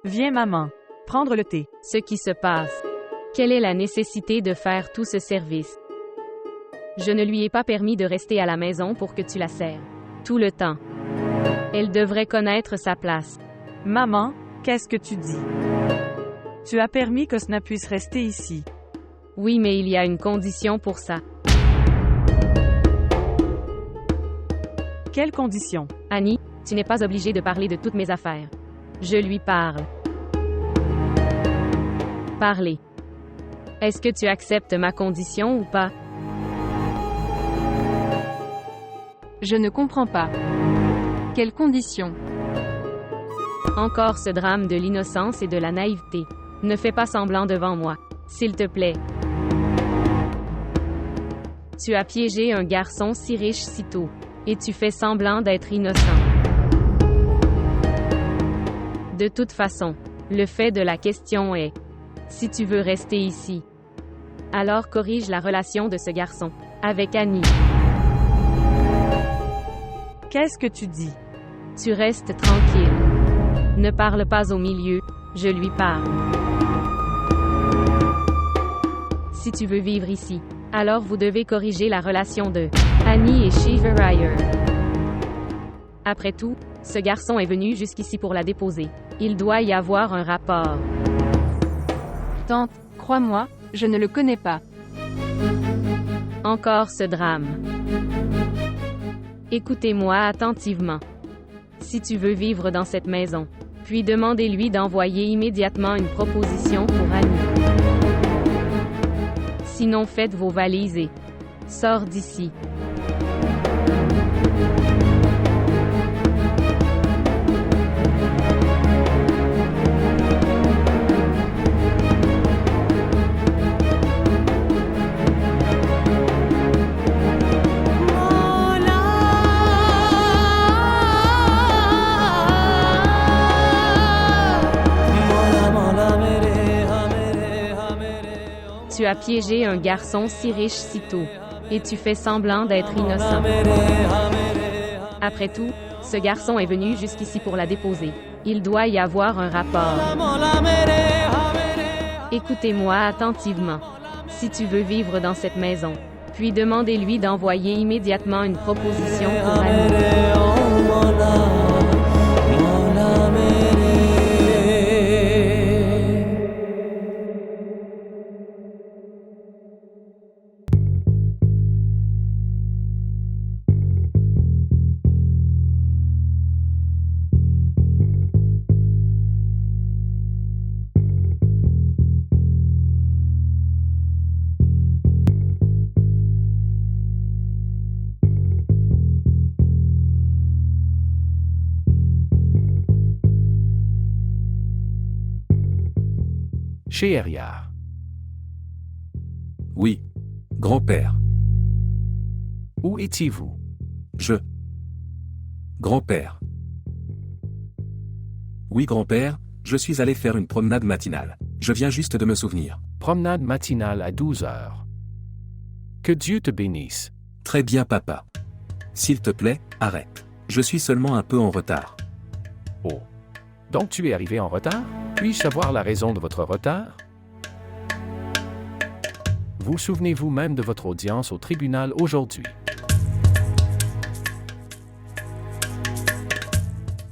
Viens maman. Prendre le thé. Ce qui se passe. Quelle est la nécessité de faire tout ce service? Je ne lui ai pas permis de rester à la maison pour que tu la serves. Tout le temps. Elle devrait connaître sa place. Maman, qu'est-ce que tu dis? Tu as permis que Sna puisse rester ici. Oui, mais il y a une condition pour ça. Quelle condition? Annie, tu n'es pas obligée de parler de toutes mes affaires. Je lui parle. Parlez. Est-ce que tu acceptes ma condition ou pas? Je ne comprends pas. Quelles conditions? Encore ce drame de l'innocence et de la naïveté. Ne fais pas semblant devant moi, s'il te plaît. Tu as piégé un garçon si riche si tôt, et tu fais semblant d'être innocent. De toute façon, le fait de la question est, si tu veux rester ici, alors corrige la relation de ce garçon avec Annie. Qu'est-ce que tu dis? Tu restes tranquille. Ne parle pas au milieu, je lui parle. Si tu veux vivre ici, alors vous devez corriger la relation de Annie et Shiverrier. Après tout, ce garçon est venu jusqu'ici pour la déposer. Il doit y avoir un rapport. Tante, crois-moi, je ne le connais pas. Encore ce drame. Écoutez-moi attentivement. Si tu veux vivre dans cette maison, puis demandez-lui d'envoyer immédiatement une proposition pour Annie. Sinon faites vos valises et sors d'ici. Tu as piégé un garçon si riche si tôt, et tu fais semblant d'être innocent. Après tout, ce garçon est venu jusqu'ici pour la déposer. Il doit y avoir un rapport. Écoutez-moi attentivement. Si tu veux vivre dans cette maison, puis demandez-lui d'envoyer immédiatement une proposition pour Annie. Chez Eriard. Oui. Grand-père. Où étiez-vous? Grand-père. Oui, grand-père, je suis allé faire une promenade matinale. Je viens juste de me souvenir. Promenade matinale à 12 heures. Que Dieu te bénisse. Très bien, papa. S'il te plaît, arrête. Je suis seulement un peu en retard. Oh. Donc tu es arrivé en retard? Puis-je savoir la raison de votre retard? Vous souvenez-vous même de votre audience au tribunal aujourd'hui?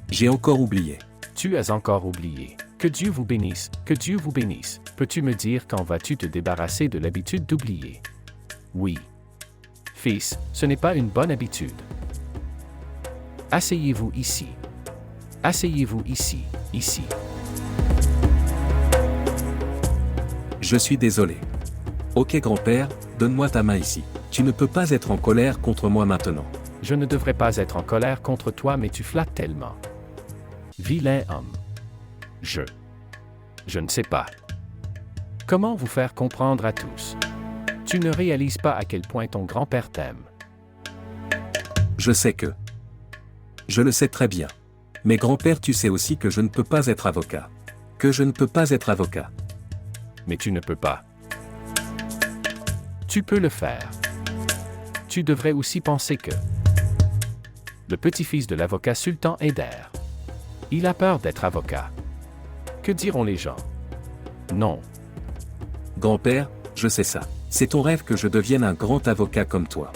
J'ai encore oublié. Tu as encore oublié. Que Dieu vous bénisse, que Dieu vous bénisse. Peux-tu me dire quand vas-tu te débarrasser de l'habitude d'oublier? Oui. Fils, ce n'est pas une bonne habitude. Asseyez-vous ici. Asseyez-vous ici, ici. Je suis désolé. Ok, grand-père, donne-moi ta main ici. Tu ne peux pas être en colère contre moi maintenant. Je ne devrais pas être en colère contre toi, mais tu flattes tellement. Vilain homme. Je ne sais pas. Comment vous faire comprendre à tous? Tu ne réalises pas à quel point ton grand-père t'aime. Je sais que. Je le sais très bien. Mais grand-père, tu sais aussi que je ne peux pas être avocat. Que je ne peux pas être avocat. Mais tu ne peux pas. Tu peux le faire. Tu devrais aussi penser que le petit-fils de l'avocat Sultan Haider. Il a peur d'être avocat. Que diront les gens? Non. Grand-père, je sais ça. C'est ton rêve que je devienne un grand avocat comme toi.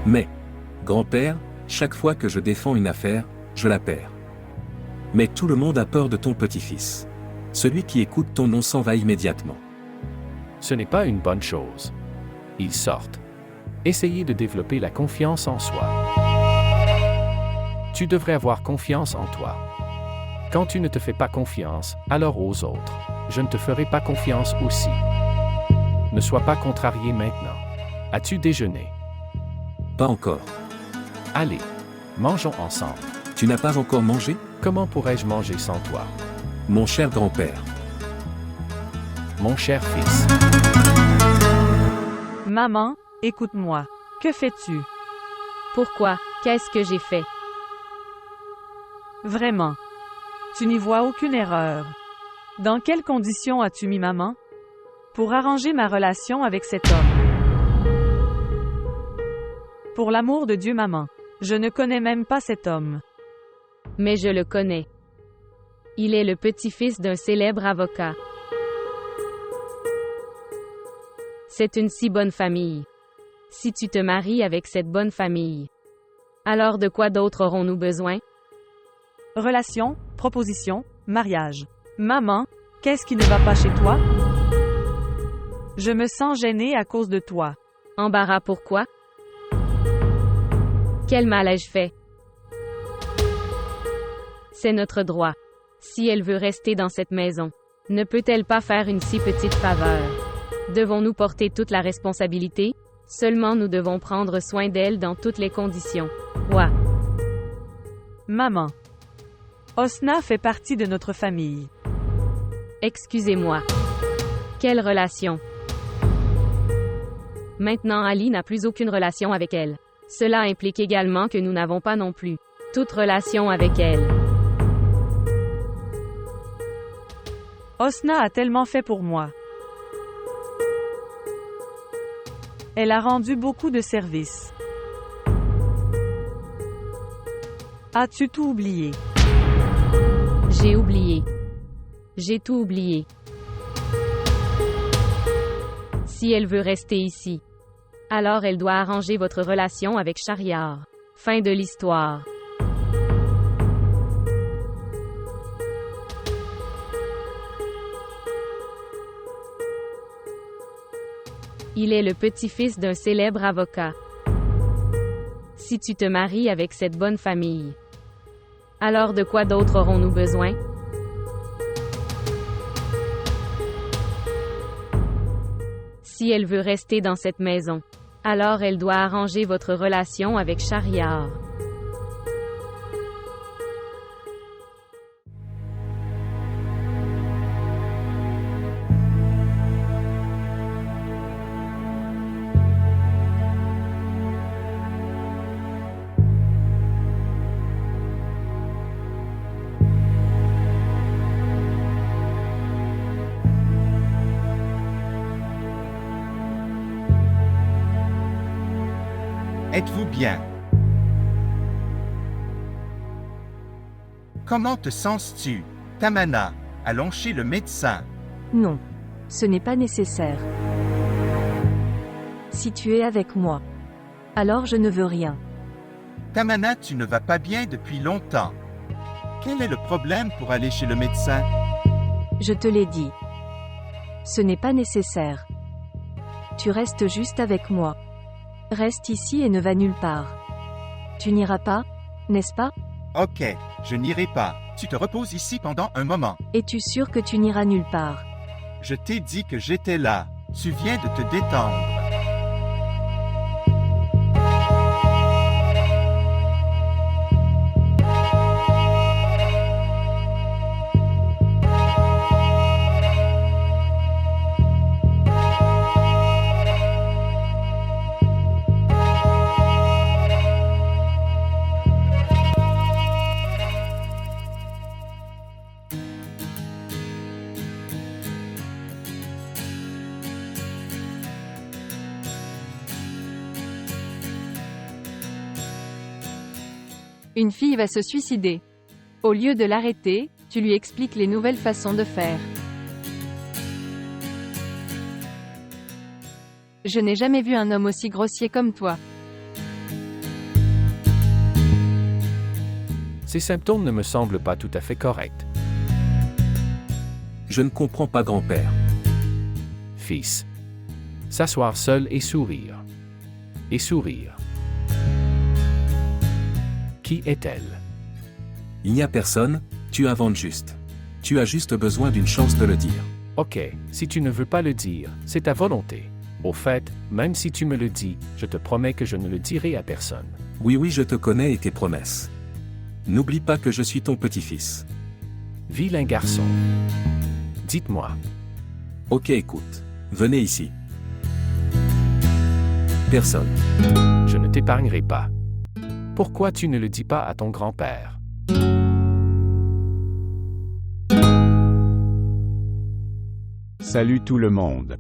Mais, grand-père, chaque fois que je défends une affaire, je la perds. Mais tout le monde a peur de ton petit-fils. Celui qui écoute ton nom s'en va immédiatement. Ce n'est pas une bonne chose. Ils sortent. Essayez de développer la confiance en soi. Tu devrais avoir confiance en toi. Quand tu ne te fais pas confiance, alors aux autres, je ne te ferai pas confiance aussi. Ne sois pas contrarié maintenant. As-tu déjeuné? Pas encore. Allez, mangeons ensemble. Tu n'as pas encore mangé? Comment pourrais-je manger sans toi? Mon cher grand-père. Mon cher fils. Maman, écoute-moi. Que fais-tu? Pourquoi? Qu'est-ce que j'ai fait? Vraiment. Tu n'y vois aucune erreur. Dans quelles conditions as-tu mis maman? Pour arranger ma relation avec cet homme. Pour l'amour de Dieu, maman. Je ne connais même pas cet homme. Mais je le connais. Il est le petit-fils d'un célèbre avocat. C'est une si bonne famille. Si tu te maries avec cette bonne famille, alors de quoi d'autre aurons-nous besoin? Relation, proposition, mariage. Maman, qu'est-ce qui ne va pas chez toi? Je me sens gênée à cause de toi. Embarras pourquoi? Quel mal ai-je fait? C'est notre droit. Si elle veut rester dans cette maison, ne peut-elle pas faire une si petite faveur? Devons-nous porter toute la responsabilité? Seulement nous devons prendre soin d'elle dans toutes les conditions. Ouais. Maman. Osna fait partie de notre famille. Excusez-moi. Quelle relation? Maintenant Ali n'a plus aucune relation avec elle. Cela implique également que nous n'avons pas non plus toute relation avec elle. Osna a tellement fait pour moi. Elle a rendu beaucoup de services. As-tu tout oublié? J'ai oublié. J'ai tout oublié. Si elle veut rester ici, alors elle doit arranger votre relation avec Shahryar. Fin de l'histoire. Il est le petit-fils d'un célèbre avocat. Si tu te maries avec cette bonne famille, alors de quoi d'autre aurons-nous besoin? Si elle veut rester dans cette maison, alors elle doit arranger votre relation avec Shahryar. Êtes-vous bien? Comment te sens-tu, Tamana? Allons chez le médecin. Non. Ce n'est pas nécessaire. Si tu es avec moi, alors je ne veux rien. Tamana, tu ne vas pas bien depuis longtemps. Quel est le problème pour aller chez le médecin? Je te l'ai dit. Ce n'est pas nécessaire. Tu restes juste avec moi. Reste ici et ne va nulle part. Tu n'iras pas, n'est-ce pas? Ok, je n'irai pas. Tu te reposes ici pendant un moment. Es-tu sûr que tu n'iras nulle part? Je t'ai dit que j'étais là. Tu viens de te détendre. Une fille va se suicider. Au lieu de l'arrêter, tu lui expliques les nouvelles façons de faire. Je n'ai jamais vu un homme aussi grossier comme toi. Ces symptômes ne me semblent pas tout à fait corrects. Je ne comprends pas, grand-père. Fils. S'asseoir seul et sourire. Et sourire. Qui est-elle? Il n'y a personne, tu inventes juste. Tu as juste besoin d'une chance de le dire. Ok, si tu ne veux pas le dire, c'est ta volonté. Au fait, même si tu me le dis, je te promets que je ne le dirai à personne. Oui, je te connais et tes promesses. N'oublie pas que je suis ton petit-fils. Vilain garçon. Dites-moi. Ok, écoute. Venez ici. Personne. Je ne t'épargnerai pas. Pourquoi tu ne le dis pas à ton grand-père? Salut tout le monde.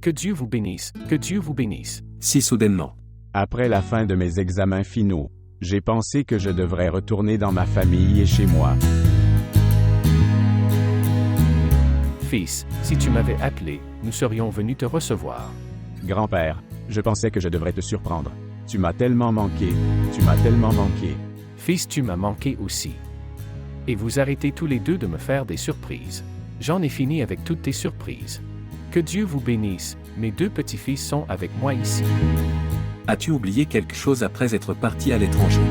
Que Dieu vous bénisse, que Dieu vous bénisse. Si soudainement. Après la fin de mes examens finaux, j'ai pensé que je devrais retourner dans ma famille et chez moi. Fils, si tu m'avais appelé, nous serions venus te recevoir. Grand-père, je pensais que je devrais te surprendre. Tu m'as tellement manqué, tu m'as tellement manqué. Fils, tu m'as manqué aussi. Et vous arrêtez tous les deux de me faire des surprises. J'en ai fini avec toutes tes surprises. Que Dieu vous bénisse, mes deux petits-fils sont avec moi ici. As-tu oublié quelque chose après être parti à l'étranger?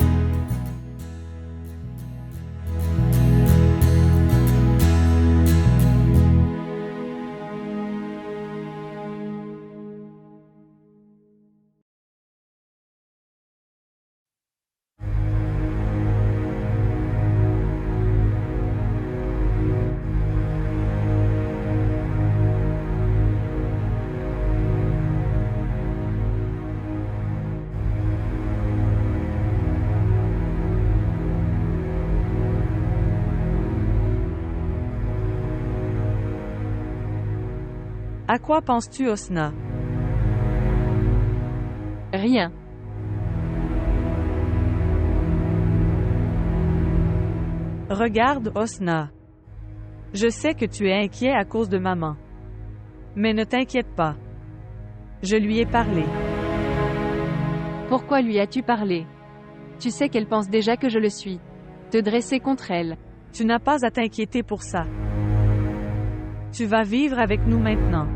À quoi penses-tu, Osna? Rien. Regarde, Osna. Je sais que tu es inquiet à cause de maman. Mais ne t'inquiète pas. Je lui ai parlé. Pourquoi lui as-tu parlé? Tu sais qu'elle pense déjà que je le suis. Te dresser contre elle. Tu n'as pas à t'inquiéter pour ça. Tu vas vivre avec nous maintenant.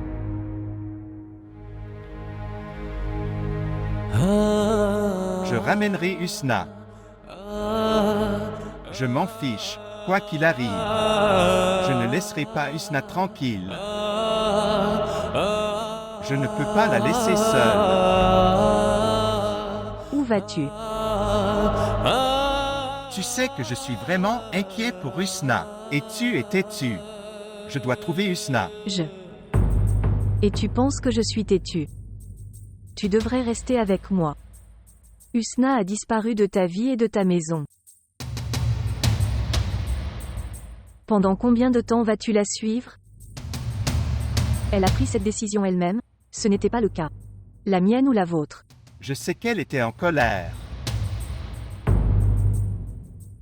Je ramènerai Usna. Je m'en fiche, quoi qu'il arrive. Je ne laisserai pas Usna tranquille. Je ne peux pas la laisser seule. Où vas-tu? Tu sais que je suis vraiment inquiet pour Usna. Es-tu et têtu? Je dois trouver Usna. Et tu penses que je suis têtu? Tu devrais rester avec moi. Usna a disparu de ta vie et de ta maison. Pendant combien de temps vas-tu la suivre? Elle a pris cette décision elle-même, ce n'était pas le cas. La mienne ou la vôtre? Je sais qu'elle était en colère.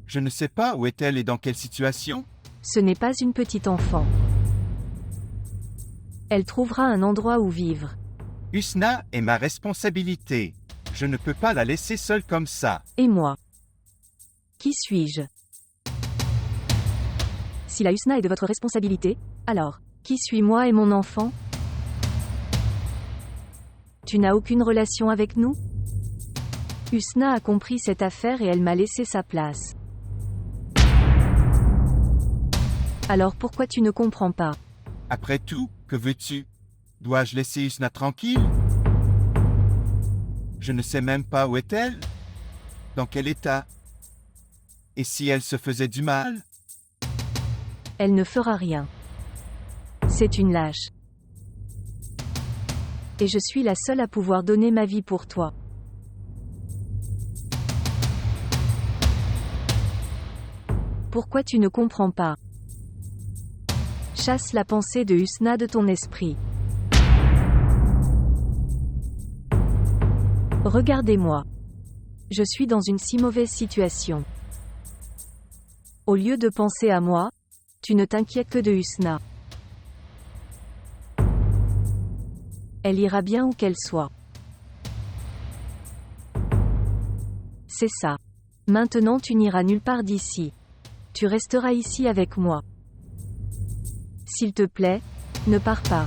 Je ne sais pas où est-elle et dans quelle situation. Ce n'est pas une petite enfant. Elle trouvera un endroit où vivre. Usna est ma responsabilité. Je ne peux pas la laisser seule comme ça. Et moi? Qui suis-je? Si la Usna est de votre responsabilité, alors, qui suis moi et mon enfant? Tu n'as aucune relation avec nous? Usna a compris cette affaire et elle m'a laissé sa place. Alors pourquoi tu ne comprends pas? Après tout, que veux-tu? Dois-je laisser Usna tranquille? Je ne sais même pas où est-elle? Dans quel état? Et si elle se faisait du mal? Elle ne fera rien. C'est une lâche. Et je suis la seule à pouvoir donner ma vie pour toi. Pourquoi tu ne comprends pas? Chasse la pensée de Usna de ton esprit. Regardez-moi. Je suis dans une si mauvaise situation. Au lieu de penser à moi, tu ne t'inquiètes que de Husna. Elle ira bien où qu'elle soit. C'est ça. Maintenant tu n'iras nulle part d'ici. Tu resteras ici avec moi. S'il te plaît, ne pars pas.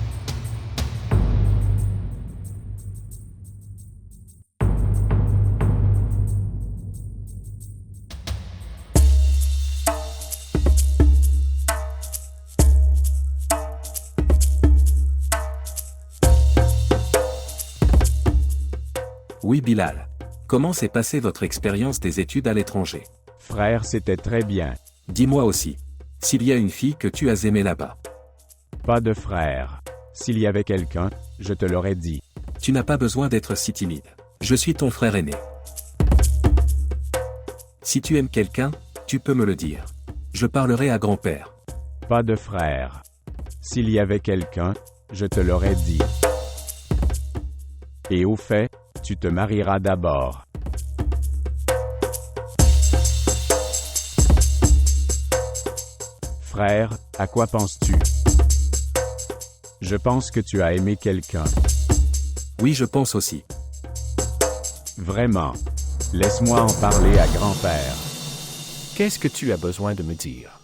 Oui Bilal. Comment s'est passée votre expérience des études à l'étranger? Frère, c'était très bien. Dis-moi aussi. S'il y a une fille que tu as aimée là-bas. Pas de frère. S'il y avait quelqu'un, je te l'aurais dit. Tu n'as pas besoin d'être si timide. Je suis ton frère aîné. Si tu aimes quelqu'un, tu peux me le dire. Je parlerai à grand-père. Pas de frère. S'il y avait quelqu'un, je te l'aurais dit. Et au fait, tu te marieras d'abord. Frère, à quoi penses-tu? Je pense que tu as aimé quelqu'un. Oui, je pense aussi. Vraiment. Laisse-moi en parler à grand-père. Qu'est-ce que tu as besoin de me dire?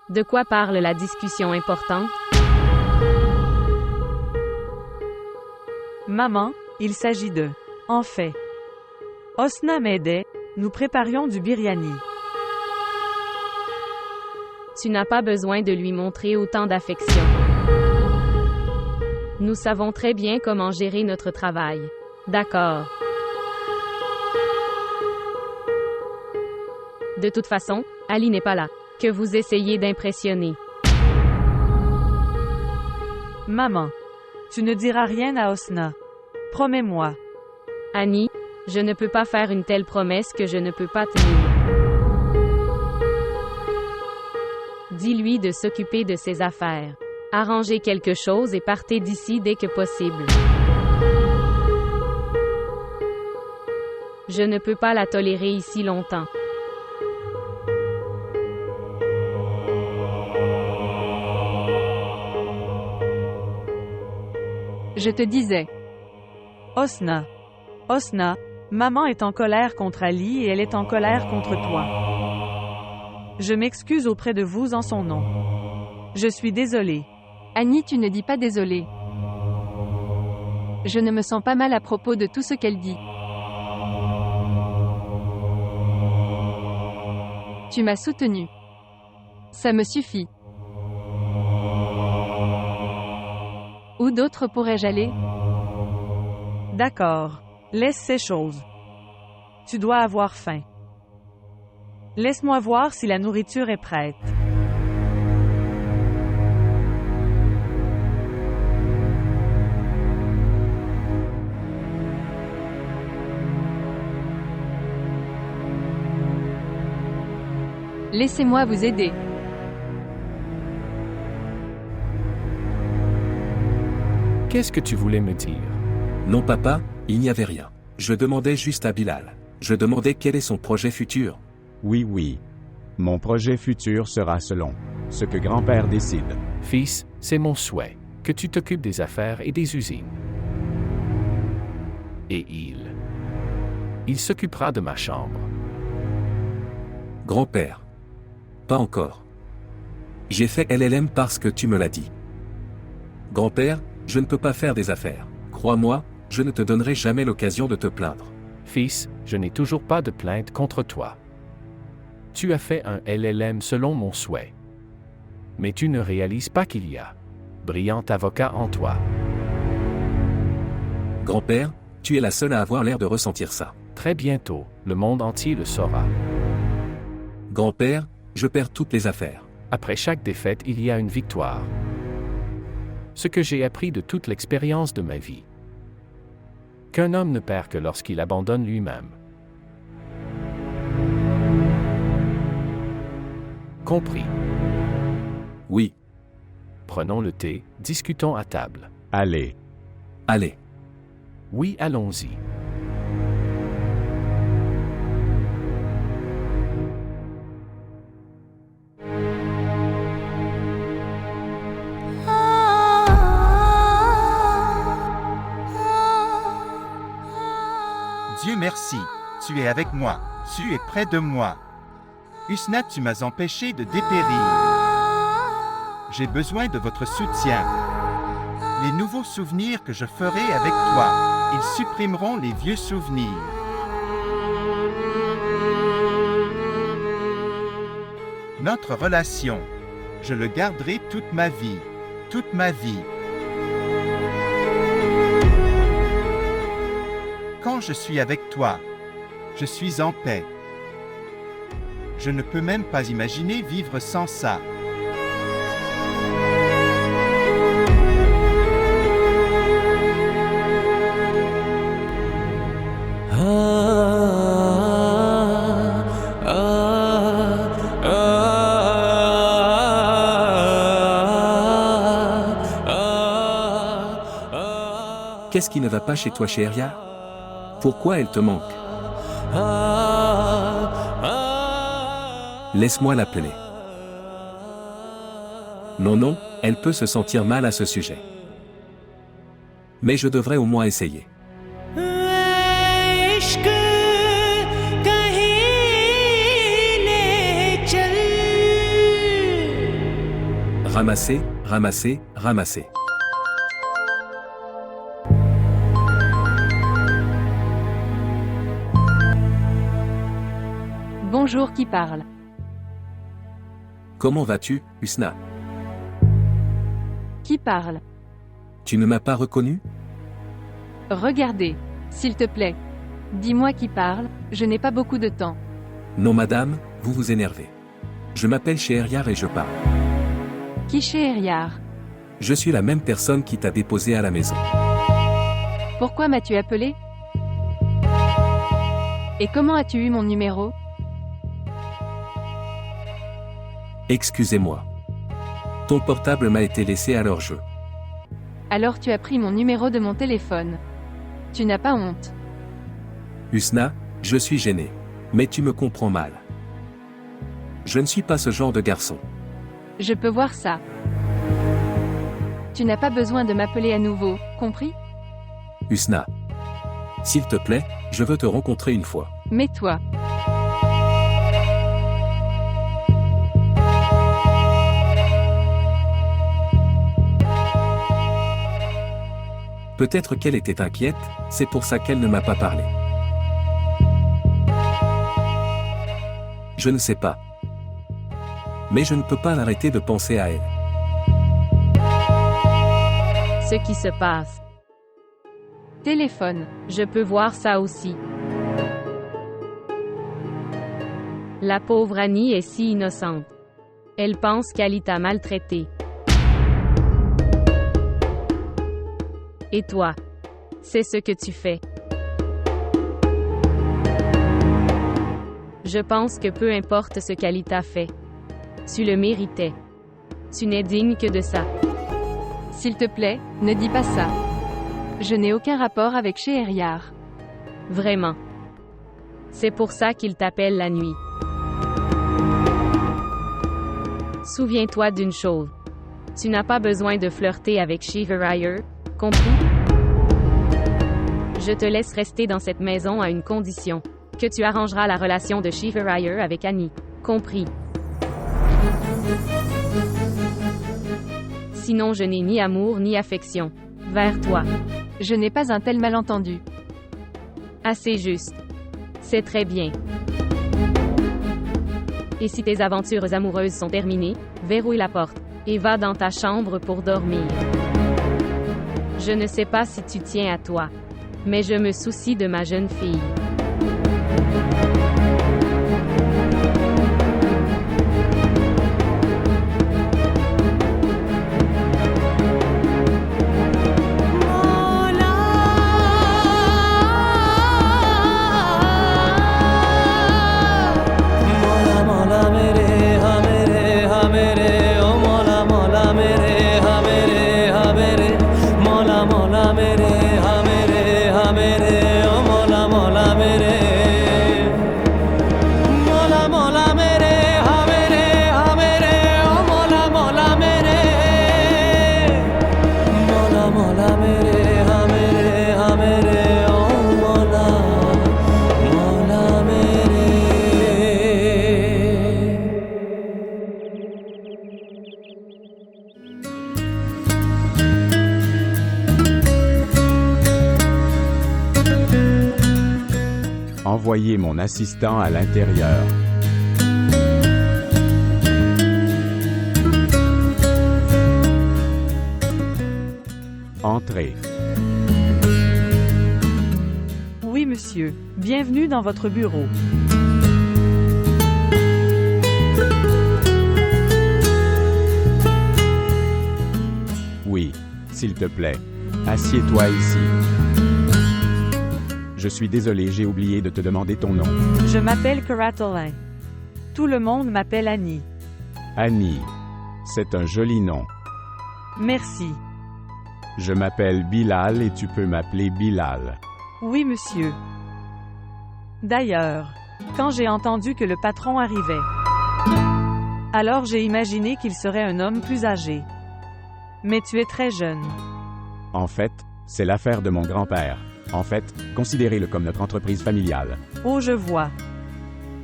De quoi parle la discussion importante? Maman, il s'agit de... En fait. Hosna m'aidait, nous préparions du biryani. Tu n'as pas besoin de lui montrer autant d'affection. Nous savons très bien comment gérer notre travail. D'accord. De toute façon, Ali n'est pas là. Que vous essayez d'impressionner. Maman, tu ne diras rien à Hosna. Promets-moi. Annie, je ne peux pas faire une telle promesse que je ne peux pas tenir. Dis-lui de s'occuper de ses affaires. Arrangez quelque chose et partez d'ici dès que possible. Je ne peux pas la tolérer ici longtemps. Je te disais. Hosna. Hosna, maman est en colère contre Ali et elle est en colère contre toi. Je m'excuse auprès de vous en son nom. Je suis désolée. Annie, tu ne dis pas désolée. Je ne me sens pas mal à propos de tout ce qu'elle dit. Tu m'as soutenue. Ça me suffit. Où d'autre pourrais-je aller? D'accord. Laisse ces choses. Tu dois avoir faim. Laisse-moi voir si la nourriture est prête. Laissez-moi vous aider. Qu'est-ce que tu voulais me dire? Non papa, il n'y avait rien. Je demandais juste à Bilal. Je demandais quel est son projet futur. Oui. Mon projet futur sera selon ce que grand-père décide. Fils, c'est mon souhait, que tu t'occupes des affaires et des usines. Et il s'occupera de ma chambre. Grand-père. Pas encore. J'ai fait LLM parce que tu me l'as dit. Grand-père, je ne peux pas faire des affaires. Crois-moi, je ne te donnerai jamais l'occasion de te plaindre. Fils, je n'ai toujours pas de plainte contre toi. Tu as fait un LLM selon mon souhait. Mais tu ne réalises pas qu'il y a brillant avocat en toi. Grand-père, tu es la seule à avoir l'air de ressentir ça. Très bientôt, le monde entier le saura. Grand-père, je perds toutes les affaires. Après chaque défaite, il y a une victoire. Ce que j'ai appris de toute l'expérience de ma vie. Qu'un homme ne perd que lorsqu'il abandonne lui-même. Compris. Oui. Prenons le thé, discutons à table. Allez. Allez. Oui, allons-y. merci. Tu es avec moi. Tu es près de moi. Husna, tu m'as empêché de dépérir. J'ai besoin de votre soutien. Les nouveaux souvenirs que je ferai avec toi, ils supprimeront les vieux souvenirs. Notre relation, je le garderai toute ma vie. Toute ma vie. Quand je suis avec toi, je suis en paix. Je ne peux même pas imaginer vivre sans ça. Qu'est-ce qui ne va pas chez toi, Shehryar? Pourquoi elle te manque? Laisse-moi l'appeler. Non, non, elle peut se sentir mal à ce sujet. Mais je devrais au moins essayer. Ramasser, ramasser, ramasser. Bonjour, qui parle? Comment vas-tu, Husna? Qui parle? Tu ne m'as pas reconnu? Regardez, s'il te plaît. Dis-moi qui parle, je n'ai pas beaucoup de temps. Non madame, vous vous énervez. Je m'appelle Shehryar et je parle. Qui Shehryar? Je suis la même personne qui t'a déposé à la maison. Pourquoi m'as-tu appelé? Et comment as-tu eu mon numéro? Excusez-moi. Ton portable m'a été laissé à leur jeu. Alors tu as pris mon numéro de mon téléphone. Tu n'as pas honte? Husna, je suis gêné. Mais tu me comprends mal. Je ne suis pas ce genre de garçon. Je peux voir ça. Tu n'as pas besoin de m'appeler à nouveau, compris? Husna. S'il te plaît, je veux te rencontrer une fois. Mais toi. Peut-être qu'elle était inquiète, c'est pour ça qu'elle ne m'a pas parlé. Je ne sais pas. Mais je ne peux pas arrêter de penser à elle. Ce qui se passe. Téléphone. Je peux voir ça aussi. La pauvre Annie est si innocente. Elle pense qu'Ali t'a maltraité. Et toi? C'est ce que tu fais. Je pense que peu importe ce qu'Ali t'a fait. Tu le méritais. Tu n'es digne que de ça. S'il te plaît, ne dis pas ça. Je n'ai aucun rapport avec Shehryar. Vraiment. C'est pour ça qu'il t'appelle la nuit. Souviens-toi d'une chose. Tu n'as pas besoin de flirter avec Shehryar, compris? Je te laisse rester dans cette maison à une condition. Que tu arrangeras la relation de Shehryar avec Annie. Compris? Sinon je n'ai ni amour ni affection. Vers toi. Je n'ai pas un tel malentendu. Assez juste. C'est très bien. Et si tes aventures amoureuses sont terminées, verrouille la porte, et va dans ta chambre pour dormir. Je ne sais pas si tu tiens à toi. Mais je me soucie de ma jeune fille. envoyer mon assistant à l'intérieur. Entrez. Oui, monsieur. Bienvenue dans votre bureau. Oui, s'il te plaît. Assieds-toi ici. Je suis désolé, j'ai oublié de te demander ton nom. Je m'appelle Caratolin. Tout le monde m'appelle Annie. Annie. C'est un joli nom. Merci. Je m'appelle Bilal et tu peux m'appeler Bilal. Oui, monsieur. D'ailleurs, quand j'ai entendu que le patron arrivait, alors j'ai imaginé qu'il serait un homme plus âgé. Mais tu es très jeune. En fait, c'est l'affaire de mon grand-père. En fait, considérez-le comme notre entreprise familiale. Oh, je vois.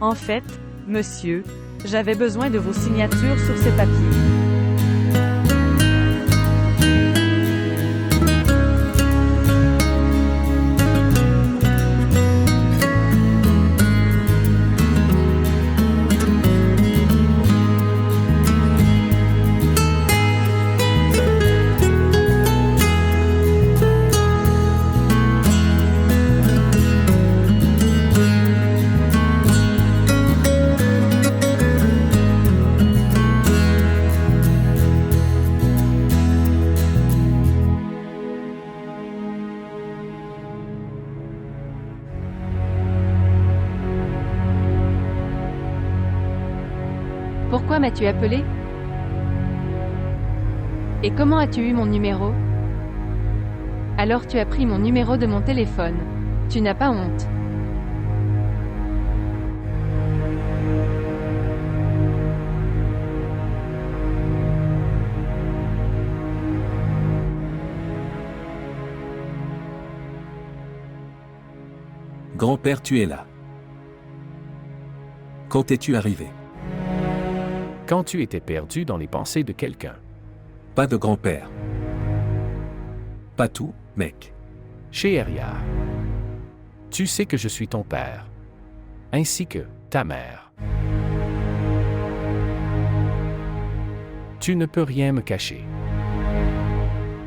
En fait, monsieur, j'avais besoin de vos signatures sur ces papiers. Pourquoi m'as-tu appelé? Et comment as-tu eu mon numéro? Alors tu as pris mon numéro de mon téléphone. Tu n'as pas honte? Grand-père, tu es là. Quand es-tu arrivé? Quand tu étais perdu dans les pensées de quelqu'un. Pas de grand-père. Pas tout, mec. Chez Eria. Tu sais que je suis ton père. Ainsi que ta mère. Tu ne peux rien me cacher.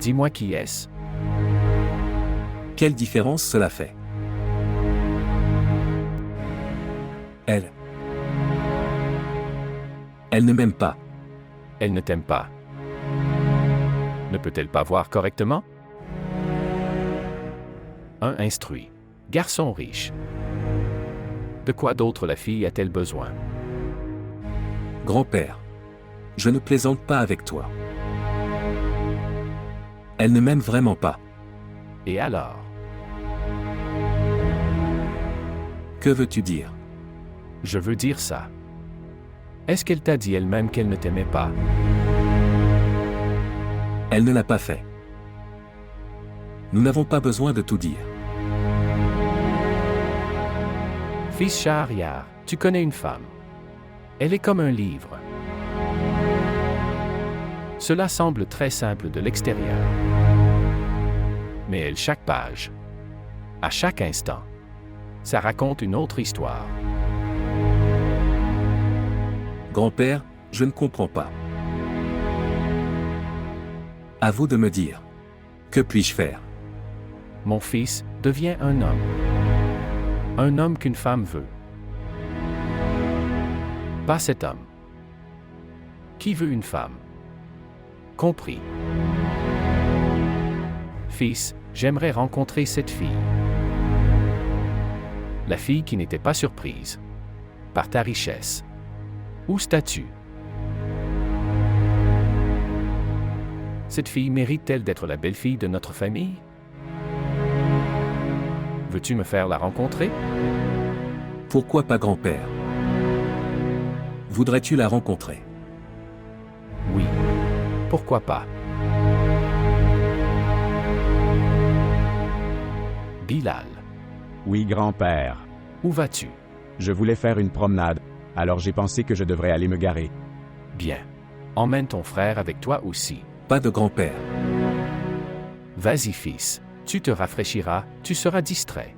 Dis-moi qui est-ce? Quelle différence cela fait? Elle ne m'aime pas. Elle ne t'aime pas. Ne peut-elle pas voir correctement? Un instruit. Garçon riche. De quoi d'autre la fille a-t-elle besoin? Grand-père, je ne plaisante pas avec toi. Elle ne m'aime vraiment pas. Et alors? Que veux-tu dire? Je veux dire ça. Est-ce qu'elle t'a dit elle-même qu'elle ne t'aimait pas? Elle ne l'a pas fait. Nous n'avons pas besoin de tout dire. Fils Shahryar, tu connais une femme. Elle est comme un livre. Cela semble très simple de l'extérieur. Mais elle, chaque page, à chaque instant, ça raconte une autre histoire. Grand-père, je ne comprends pas. À vous de me dire. Que puis-je faire? Mon fils devient un homme. Un homme qu'une femme veut. Pas cet homme. Qui veut une femme? Compris. Fils, j'aimerais rencontrer cette fille. La fille qui n'était pas surprise par ta richesse ou statut. Cette fille mérite-t-elle d'être la belle-fille de notre famille? Veux-tu me faire la rencontrer? Pourquoi pas, grand-père? Voudrais-tu la rencontrer? Oui. Pourquoi pas? Bilal. Oui, grand-père. Où vas-tu? Je voulais faire une promenade, alors j'ai pensé que je devrais aller me garer. Bien. Emmène ton frère avec toi aussi. Pas de grand-père. Vas-y, fils. Tu te rafraîchiras, tu seras distrait.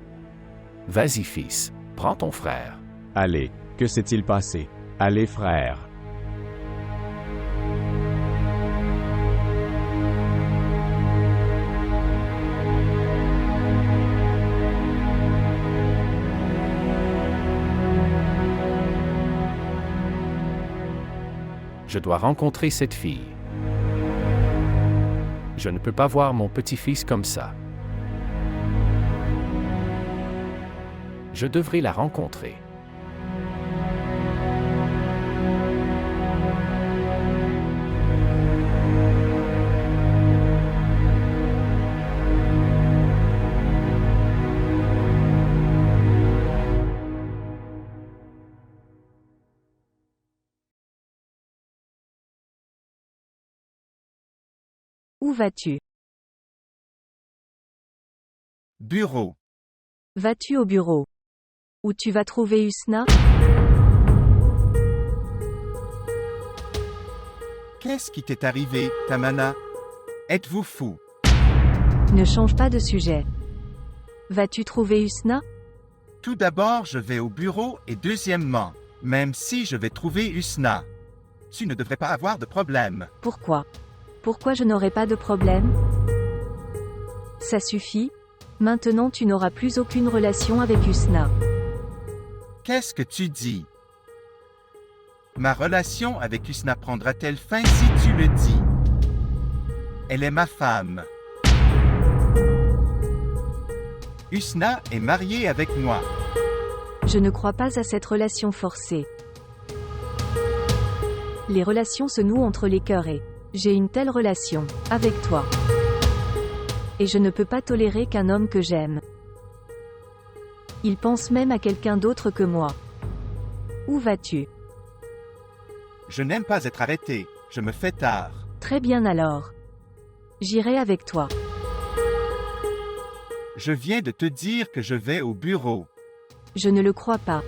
Vas-y, fils. Prends ton frère. Allez, que s'est-il passé? Allez frère. Je dois rencontrer cette fille. Je ne peux pas voir mon petit-fils comme ça. Je devrais la rencontrer. Où vas-tu? Bureau. Vas-tu au bureau? Où tu vas trouver Usna? Qu'est-ce qui t'est arrivé, Tamana? Êtes-vous fou? Ne change pas de sujet. Vas-tu trouver Usna? Tout d'abord, je vais au bureau et deuxièmement, même si je vais trouver Usna, tu ne devrais pas avoir de problème. Pourquoi? Pourquoi je n'aurai pas de problème? Ça suffit. Maintenant tu n'auras plus aucune relation avec Usna. Qu'est-ce que tu dis? Ma relation avec Usna prendra-t-elle fin si tu le dis? Elle est ma femme. Usna est mariée avec moi. Je ne crois pas à cette relation forcée. Les relations se nouent entre les cœurs et j'ai une telle relation avec toi. Et je ne peux pas tolérer qu'un homme que j'aime. Il pense même à quelqu'un d'autre que moi. Où vas-tu? Je n'aime pas être arrêté, je me fais tard. Très bien alors. J'irai avec toi. Je viens de te dire que je vais au bureau. Je ne le crois pas.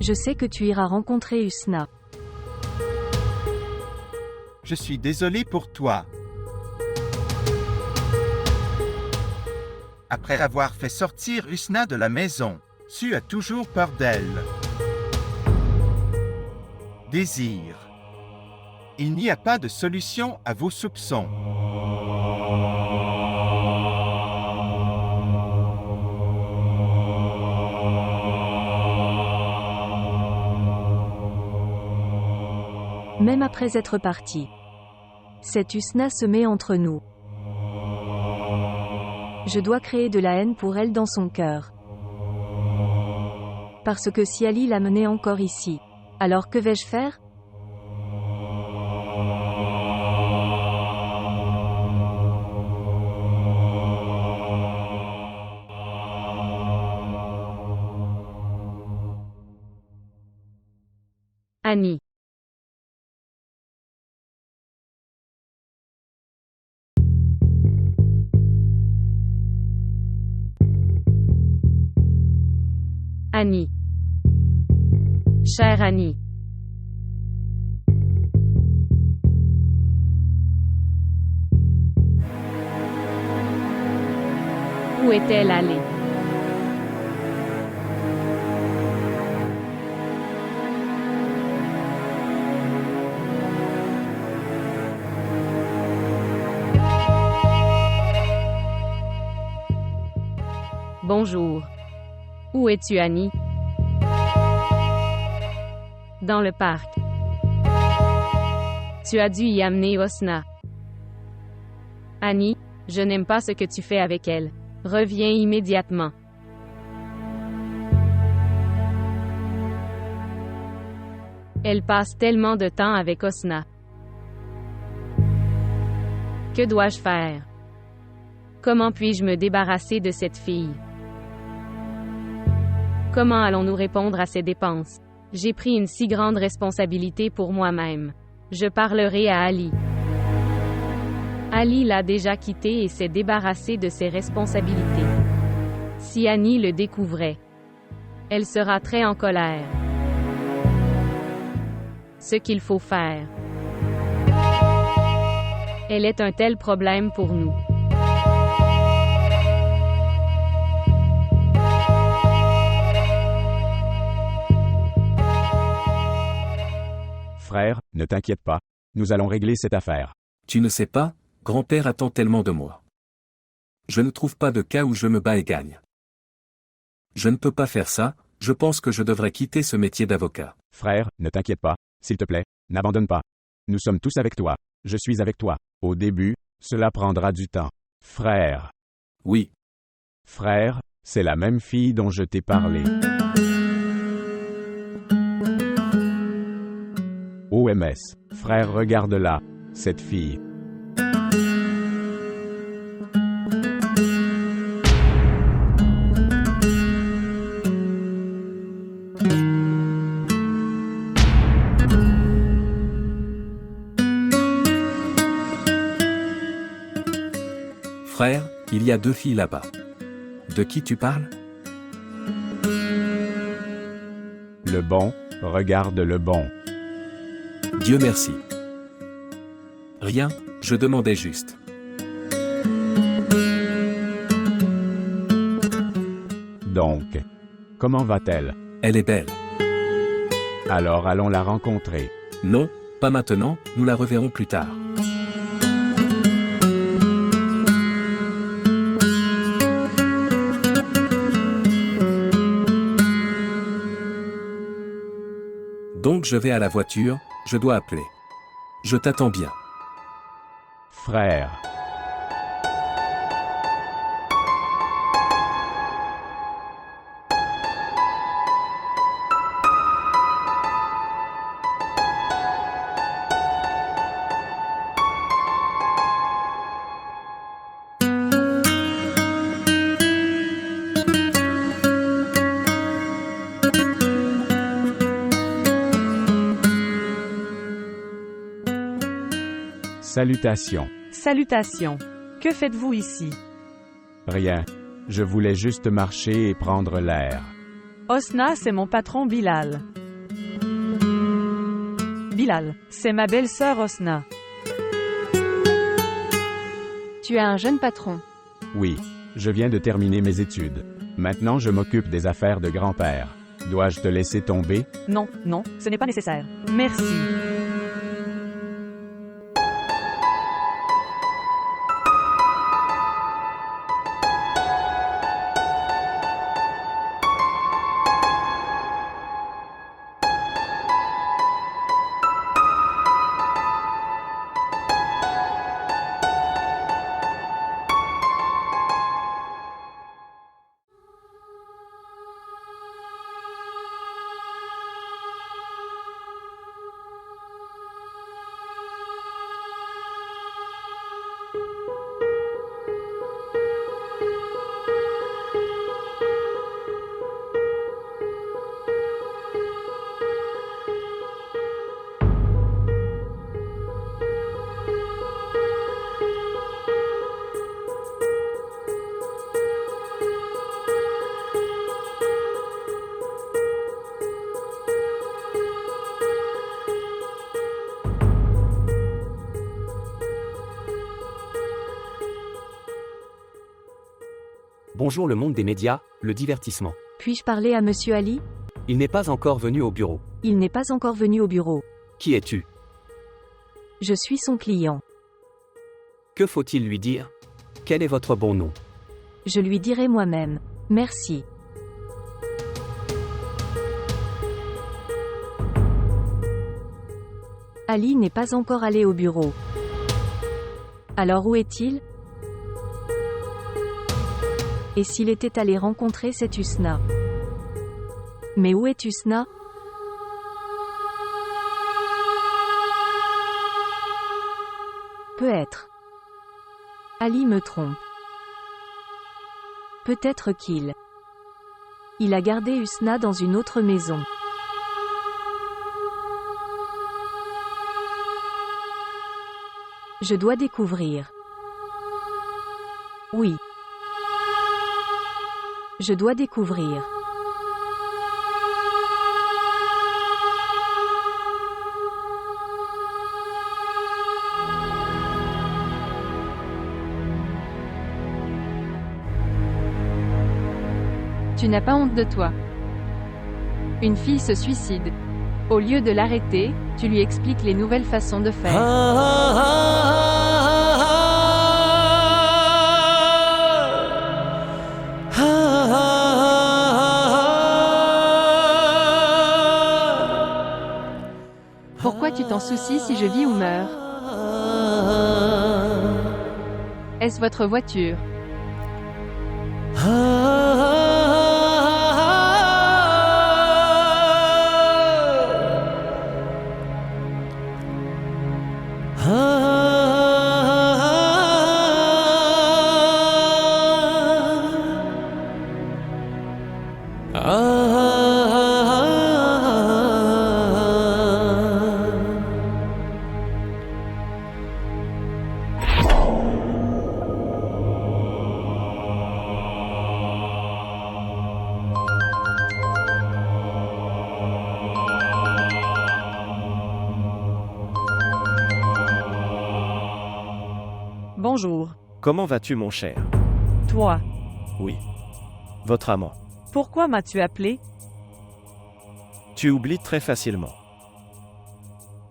Je sais que tu iras rencontrer Usna. Je suis désolé pour toi. Après avoir fait sortir Usna de la maison, tu as toujours peur d'elle. Désir. Il n'y a pas de solution à vos soupçons. Même après être parti. Cette Usna se met entre nous. Je dois créer de la haine pour elle dans son cœur. Parce que si Ali l'a menée encore ici, alors que vais-je faire? Annie. Annie. Chère Annie. Où est-elle allée? Bonjour. Où es-tu, Annie? Dans le parc. Tu as dû y amener Usna. Annie, je n'aime pas ce que tu fais avec elle. Reviens immédiatement. Elle passe tellement de temps avec Usna. Que dois-je faire? Comment puis-je me débarrasser de cette fille? Comment allons-nous répondre à ces dépenses? J'ai pris une si grande responsabilité pour moi-même. Je parlerai à Ali. Ali l'a déjà quitté et s'est débarrassé de ses responsabilités. Si Annie le découvrait, elle sera très en colère. Ce qu'il faut faire. Elle est un tel problème pour nous. Frère, ne t'inquiète pas. Nous allons régler cette affaire. Tu ne sais pas, grand-père attend tellement de moi. Je ne trouve pas de cas où je me bats et gagne. Je ne peux pas faire ça, je pense que je devrais quitter ce métier d'avocat. Frère, ne t'inquiète pas. S'il te plaît, n'abandonne pas. Nous sommes tous avec toi. Je suis avec toi. Au début, cela prendra du temps. Frère. Oui. Frère, c'est la même fille dont je t'ai parlé. OMS. Frère, regarde-la. Cette fille. Frère, il y a 2 filles là-bas. De qui tu parles? Le bon, regarde le bon. Dieu merci. Rien, je demandais juste. Donc. Comment va-t-elle? Elle est belle. Alors allons la rencontrer. Non, pas maintenant, nous la reverrons plus tard. Donc je vais à la voiture, je dois appeler. Je t'attends bien. Frère. Salutations. Salutations. Que faites-vous ici? Rien. Je voulais juste marcher et prendre l'air. Osna, c'est mon patron Bilal. Bilal, c'est ma belle-sœur Osna. Tu as un jeune patron. Oui, je viens de terminer mes études. Maintenant je m'occupe des affaires de grand-père. Dois-je te laisser tomber? Non, non, ce n'est pas nécessaire. Merci. Bonjour le monde des médias, le divertissement. Puis-je parler à Monsieur Ali? Il n'est pas encore venu au bureau. Il n'est pas encore venu au bureau. Qui es-tu? Je suis son client. Que faut-il lui dire? Quel est votre bon nom? Je lui dirai moi-même. Merci. Ali n'est pas encore allé au bureau. Alors où est-il? Et s'il était allé rencontrer cette Husna? Mais où est Husna? Peut-être. Ali me trompe. Peut-être qu'il a gardé Husna dans une autre maison. Je dois découvrir. Oui. Je dois découvrir. Tu n'as pas honte de toi. Une fille se suicide. Au lieu de l'arrêter, tu lui expliques les nouvelles façons de faire. Pourquoi tu t'en soucies si je vis ou meurs? Est-ce votre voiture? Bonjour. Comment vas-tu, mon cher? Toi. Oui. Votre amant. Pourquoi m'as-tu appelé? Tu oublies très facilement.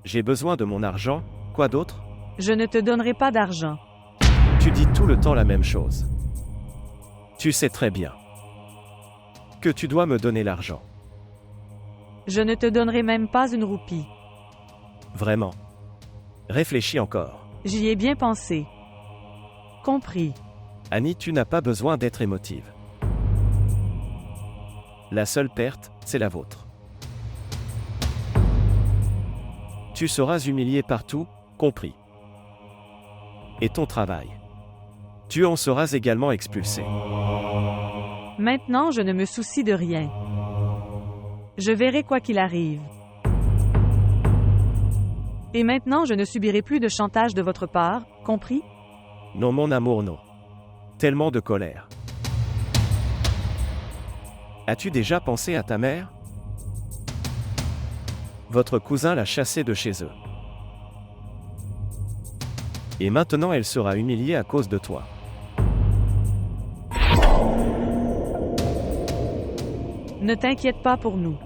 J'ai besoin de mon argent, quoi d'autre? Je ne te donnerai pas d'argent. Tu dis tout le temps la même chose. Tu sais très bien que tu dois me donner l'argent. Je ne te donnerai même pas une roupie. Vraiment. Réfléchis encore. J'y ai bien pensé. Compris. Annie, tu n'as pas besoin d'être émotive. La seule perte, c'est la vôtre. Tu seras humilié partout, compris. Et ton travail. Tu en seras également expulsé. Maintenant, je ne me soucie de rien. Je verrai quoi qu'il arrive. Et maintenant, je ne subirai plus de chantage de votre part, compris? Non, mon amour, non. Tellement de colère. As-tu déjà pensé à ta mère? Votre cousin l'a chassée de chez eux. Et maintenant elle sera humiliée à cause de toi. Ne t'inquiète pas pour nous.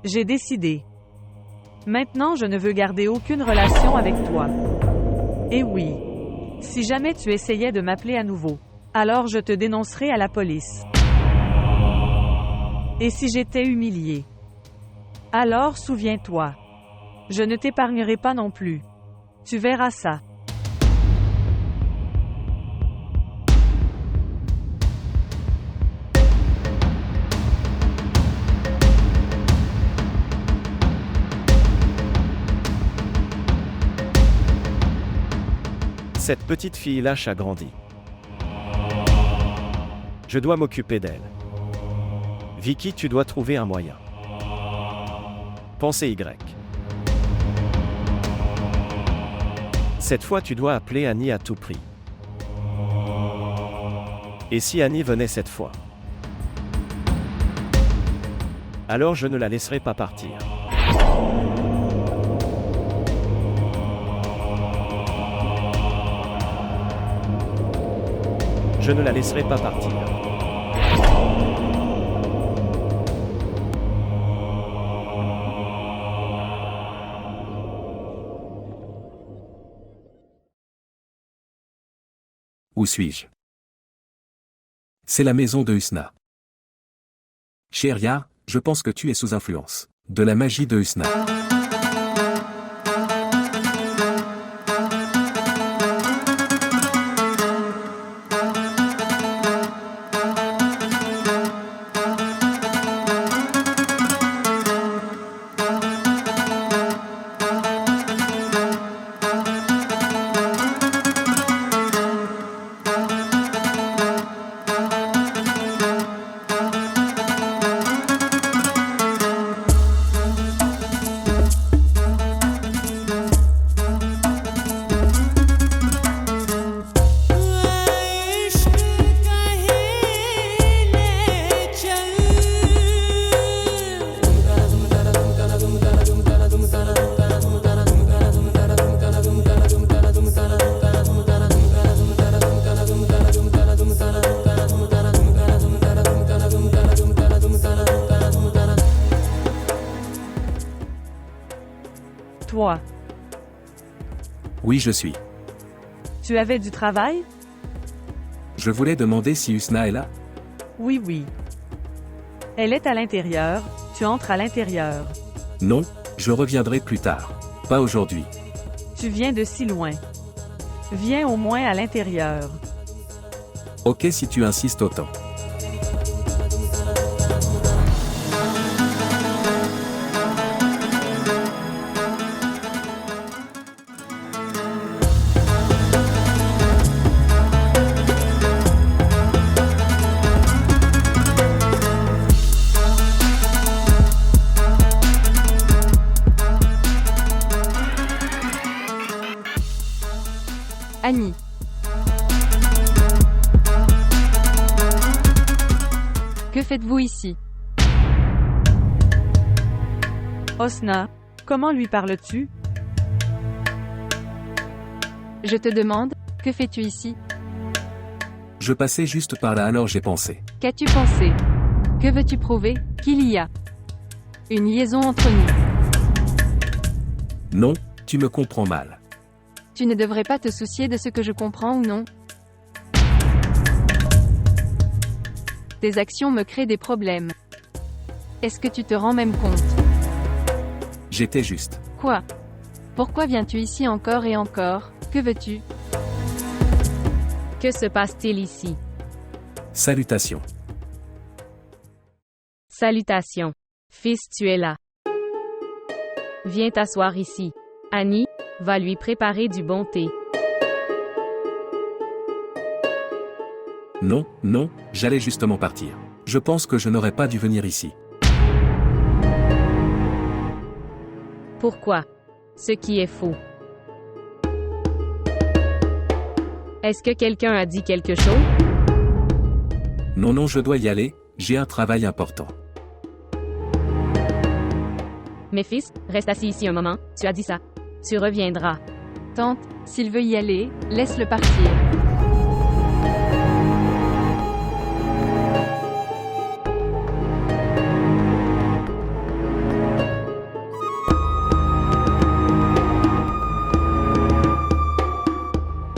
J'ai décidé. Maintenant, je ne veux garder aucune relation avec toi. Et oui. Si jamais tu essayais de m'appeler à nouveau, alors je te dénoncerai à la police. Et si j'étais humilié? Alors souviens-toi. Je ne t'épargnerai pas non plus. Tu verras ça. Cette petite fille lâche a grandi. Je dois m'occuper d'elle. Vicky, tu dois trouver un moyen. Pensée Y. Cette fois, tu dois appeler Annie à tout prix. Et si Annie venait cette fois? Alors je ne la laisserai pas partir. Je ne la laisserai pas partir. Où suis-je? C'est la maison de Husna. Sheria, je pense que tu es sous influence de la magie de Husna. Toi, Oui, je suis. tu avais du travail? Je voulais demander si Usna est là. Oui, oui. Elle est à l'intérieur, tu entres à l'intérieur. Non, je reviendrai plus tard. Pas aujourd'hui. Tu viens de si loin. Viens au moins à l'intérieur. Ok si tu insistes autant. Annie. Que faites-vous ici? Osna, comment lui parles-tu? Je te demande, que fais-tu ici? Je passais juste par là alors j'ai pensé. Qu'as-tu pensé? Que veux-tu prouver? Qu'il y a une liaison entre nous. Non, tu me comprends mal. Tu ne devrais pas te soucier de ce que je comprends ou non. Tes actions me créent des problèmes. Est-ce que tu te rends même compte? J'étais juste. Quoi? Pourquoi viens-tu ici encore et encore? Que veux-tu? Que se passe-t-il ici? Salutations. Salutations. Fils, tu es là. Viens t'asseoir ici. Annie, va lui préparer du bon thé. Non, non, j'allais justement partir. Je pense que je n'aurais pas dû venir ici. Pourquoi? Ce qui est faux. Est-ce que quelqu'un a dit quelque chose? Non, non, je dois y aller, j'ai un travail important. Mais fils, reste assis ici un moment, tu as dit ça. Tu reviendras. Tante, s'il veut y aller, laisse-le partir.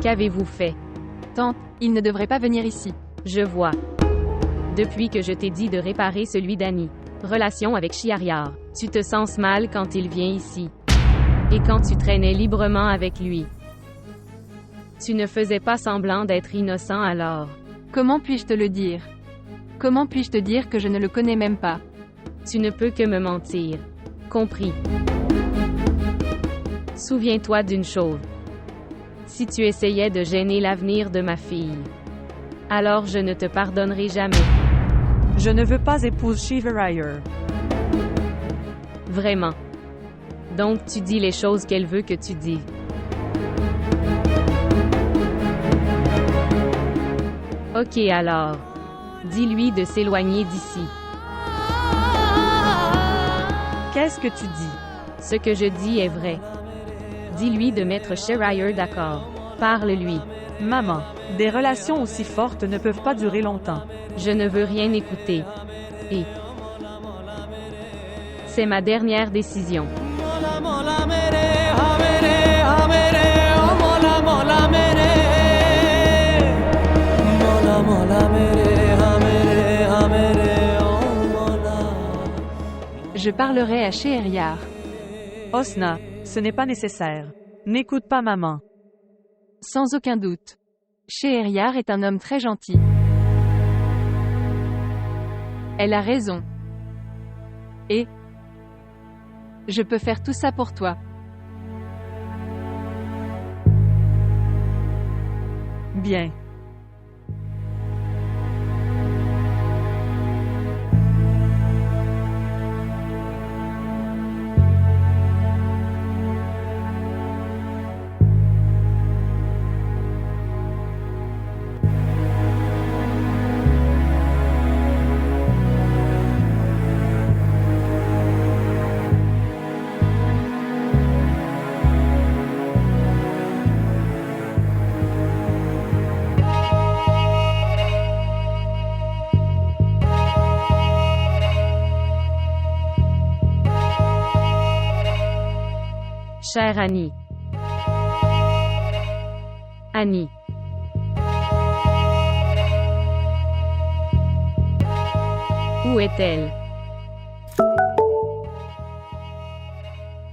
Qu'avez-vous fait? Tante, il ne devrait pas venir ici. Je vois. Depuis que je t'ai dit de réparer celui d'Annie. Relation avec Shiariar. Tu te sens mal quand il vient ici. Et quand tu traînais librement avec lui. Tu ne faisais pas semblant d'être innocent alors. Comment puis-je te le dire? Comment puis-je te dire que je ne le connais même pas? Tu ne peux que me mentir. Compris. Souviens-toi d'une chose. Si tu essayais de gêner l'avenir de ma fille, alors je ne te pardonnerai jamais. Je ne veux pas épouser Shiverire. Vraiment. Donc tu dis les choses qu'elle veut que tu dises. Ok alors. Dis-lui de s'éloigner d'ici. Qu'est-ce que tu dis? Ce que je dis est vrai. Dis-lui de mettre Shiariar d'accord. Parle-lui. Maman, des relations aussi fortes ne peuvent pas durer longtemps. Je ne veux rien écouter. Et c'est ma dernière décision. Je parlerai à Shiariar. Osna, ce n'est pas nécessaire. N'écoute pas maman. Sans aucun doute. Shiariar est un homme très gentil. Elle a raison. Et je peux faire tout ça pour toi. Bien. Chère Annie. Annie. Où est-elle?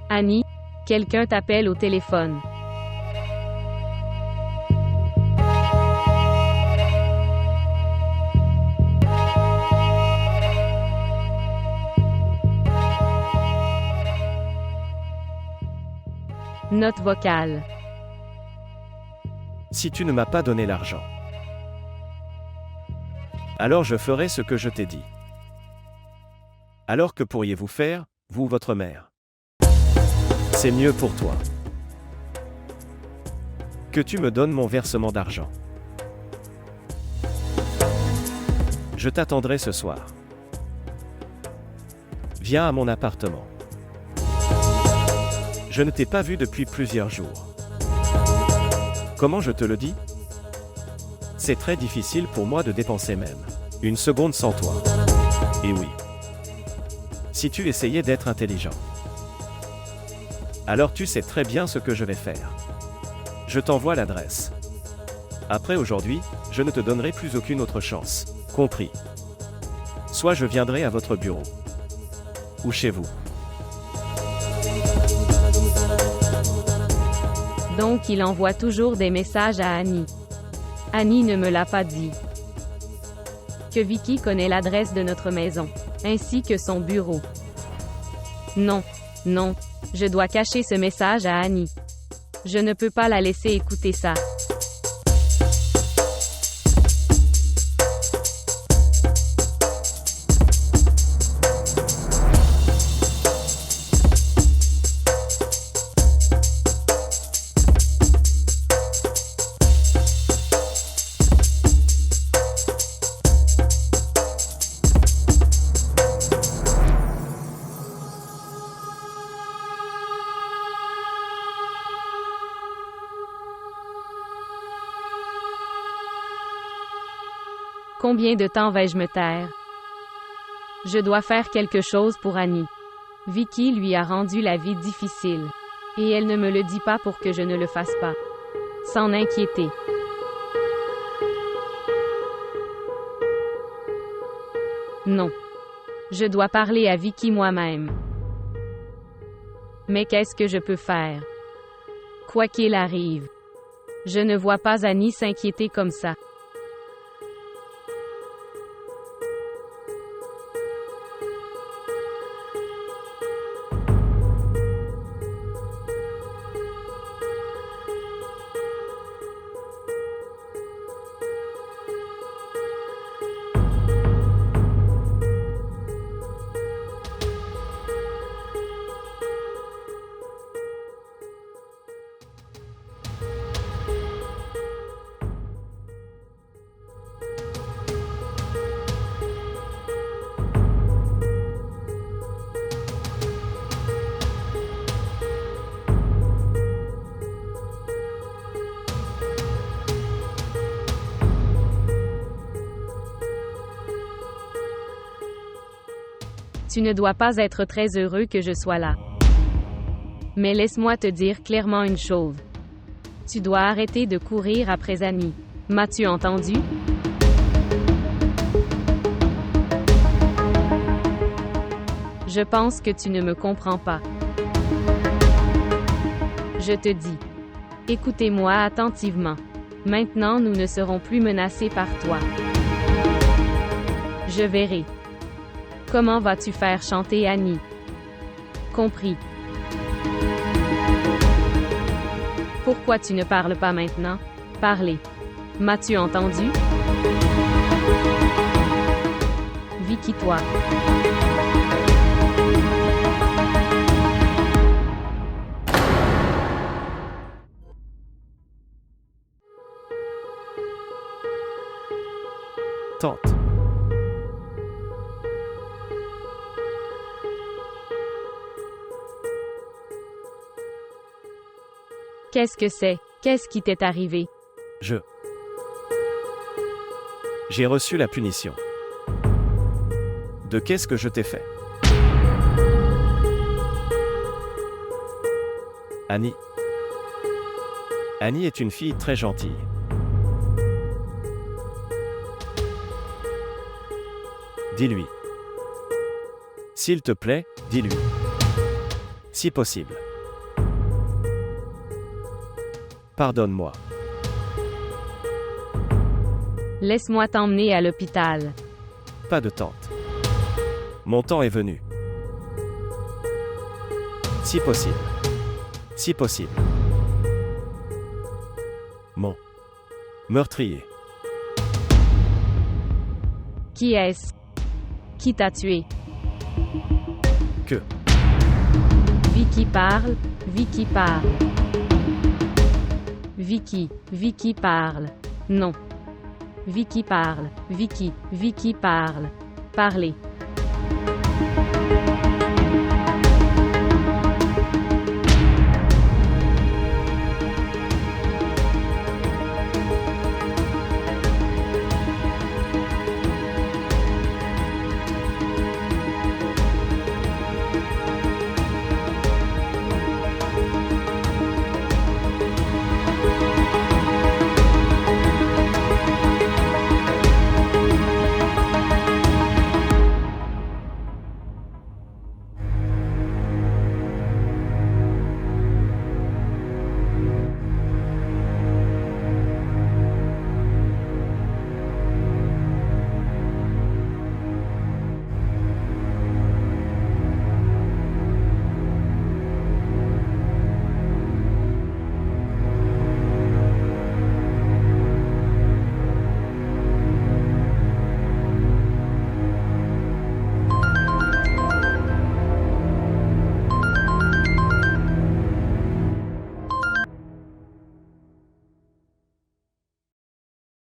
Annie, quelqu'un t'appelle au téléphone. Note vocale. Si tu ne m'as pas donné l'argent, alors je ferai ce que je t'ai dit. Alors que pourriez-vous faire, vous ou votre mère? C'est mieux pour toi que tu me donnes mon versement d'argent. Je t'attendrai ce soir. Viens à mon appartement. Je ne t'ai pas vu depuis plusieurs jours. Comment je te le dis? C'est très difficile pour moi de dépenser même une seconde sans toi. Et oui. Si tu essayais d'être intelligent, alors tu sais très bien ce que je vais faire. Je t'envoie l'adresse. Après aujourd'hui, je ne te donnerai plus aucune autre chance. Compris? Soit je viendrai à votre bureau. Ou chez vous. Donc il envoie toujours des messages à Annie. Annie ne me l'a pas dit. Que Vicky connaît l'adresse de notre maison, ainsi que son bureau. Non, non, je dois cacher ce message à Annie. Je ne peux pas la laisser écouter ça. Combien de temps vais-je me taire? Je dois faire quelque chose pour Annie. Vicky lui a rendu la vie difficile. Et elle ne me le dit pas pour que je ne le fasse pas. S'en inquiéter. Non. Je dois parler à Vicky moi-même. Mais qu'est-ce que je peux faire? Quoi qu'il arrive. Je ne vois pas Annie s'inquiéter comme ça. Tu ne dois pas être très heureux que je sois là. Mais laisse-moi te dire clairement une chose. Tu dois arrêter de courir après Annie. M'as-tu entendu? Je pense que tu ne me comprends pas. Je te dis. Écoutez-moi attentivement. Maintenant nous ne serons plus menacés par toi. Je verrai. Comment vas-tu faire chanter Annie? Compris. Pourquoi tu ne parles pas maintenant? Parlez. M'as-tu entendu? Vicky, toi. Tente. Qu'est-ce que c'est? Qu'est-ce qui t'est arrivé? J'ai reçu la punition. De qu'est-ce que je t'ai fait? Annie. Annie est une fille très gentille. Dis-lui. S'il te plaît, dis-lui. Si possible. Pardonne-moi. Laisse-moi t'emmener à l'hôpital. Pas de tente. Mon temps est venu. Si possible. Si possible. Mon meurtrier. Qui est-ce? Qui t'a tué? Que? Vicky parle, Vicky parle. Vicky parle. Non. Vicky parle, Vicky parle. Parlez.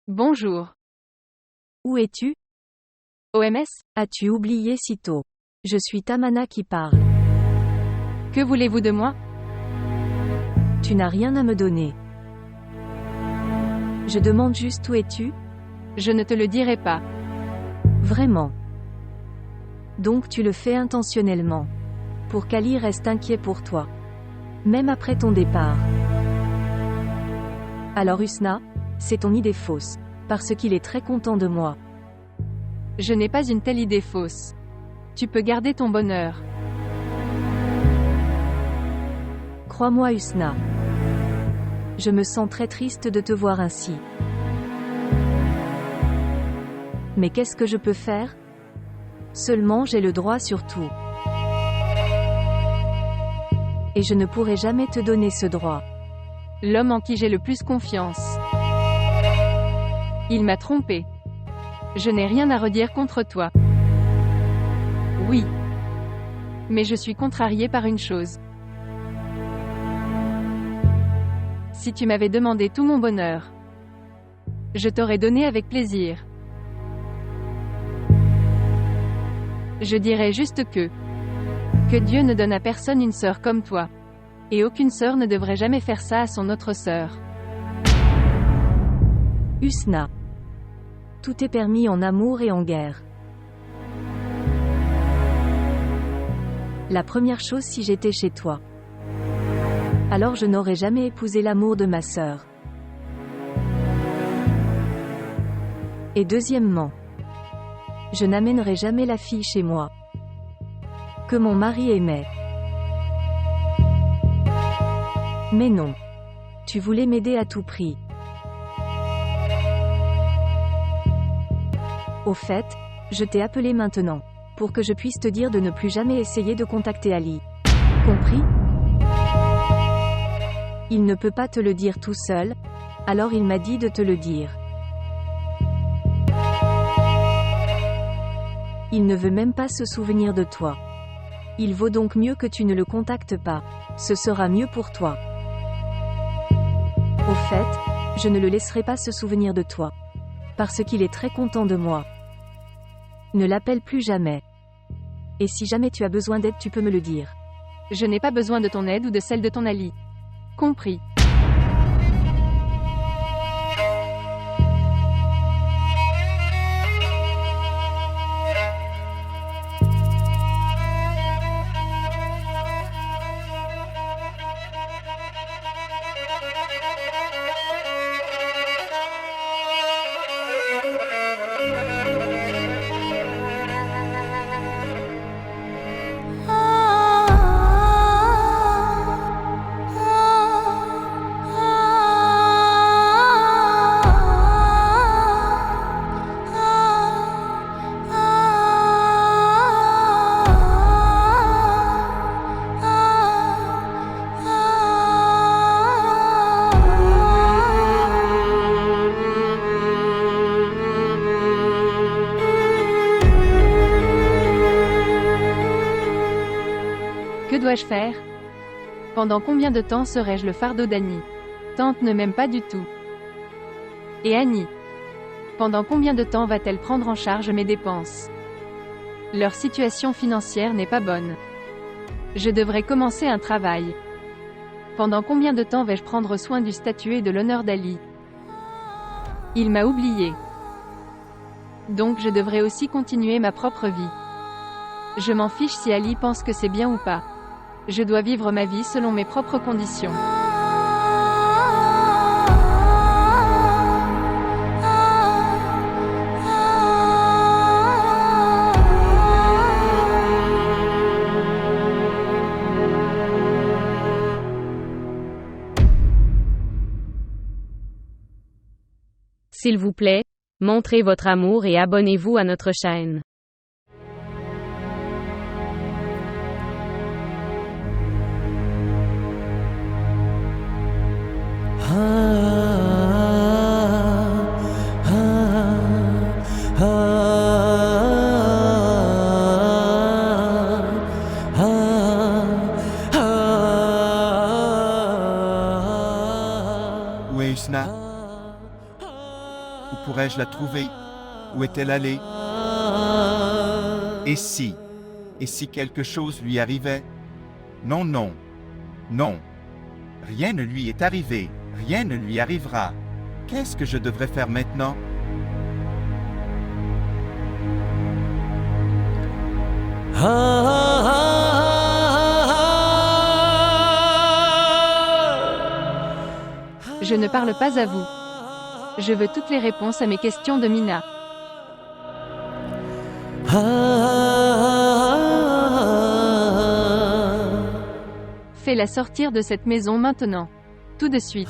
Bonjour. Où es-tu? OMS? As-tu oublié si tôt? Je suis Tamana qui parle. Que voulez-vous de moi? Tu n'as rien à me donner. Je demande juste où es-tu? Je ne te le dirai pas. Vraiment. Donc tu le fais intentionnellement. Pour qu'Ali reste inquiet pour toi. Même après ton départ. Alors Usna, c'est ton idée fausse. Parce qu'il est très content de moi. Je n'ai pas une telle idée fausse. Tu peux garder ton bonheur. Crois-moi Usna. Je me sens très triste de te voir ainsi. Mais qu'est-ce que je peux faire? Seulement j'ai le droit sur tout. Et je ne pourrai jamais te donner ce droit. L'homme en qui j'ai le plus confiance. Il m'a trompé. Je n'ai rien à redire contre toi. Oui. Mais je suis contrariée par une chose. Si tu m'avais demandé tout mon bonheur, je t'aurais donné avec plaisir. Je dirais juste que Dieu ne donne à personne une sœur comme toi. Et aucune sœur ne devrait jamais faire ça à son autre sœur. Usna. Tout est permis en amour et en guerre. La première chose si j'étais chez toi. Alors je n'aurais jamais épousé l'amour de ma sœur. Et deuxièmement, je n'amènerai jamais la fille chez moi. Que mon mari aimait. Mais non. Tu voulais m'aider à tout prix. Au fait, je t'ai appelé maintenant. Pour que je puisse te dire de ne plus jamais essayer de contacter Ali. Compris? Il ne peut pas te le dire tout seul, alors il m'a dit de te le dire. Il ne veut même pas se souvenir de toi. Il vaut donc mieux que tu ne le contactes pas. Ce sera mieux pour toi. Au fait, je ne le laisserai pas se souvenir de toi. Parce qu'il est très content de moi. Ne l'appelle plus jamais. Et si jamais tu as besoin d'aide, tu peux me le dire. Je n'ai pas besoin de ton aide ou de celle de ton Ali. Compris. dois-je faire? Pendant combien de temps serai-je le fardeau d'Annie? Tante ne m'aime pas du tout. Et Annie? Pendant combien de temps va-t-elle prendre en charge mes dépenses? Leur situation financière n'est pas bonne. Je devrais commencer un travail. Pendant combien de temps vais-je prendre soin du statut et de l'honneur d'Ali? Il m'a oublié. Donc je devrais aussi continuer ma propre vie. Je m'en fiche si Ali pense que c'est bien ou pas. Je dois vivre ma vie selon mes propres conditions. S'il vous plaît, montrez votre amour et abonnez-vous à notre chaîne. Où est Husna? Où pourrais-je la trouver? Où est-elle allée? Et si quelque chose lui arrivait? Non, non, non. Rien ne lui est arrivé, rien ne lui arrivera. Qu'est-ce que je devrais faire maintenant? Je ne parle pas à vous. Je veux toutes les réponses à mes questions de Mina. Fais-la sortir de cette maison maintenant. Tout de suite.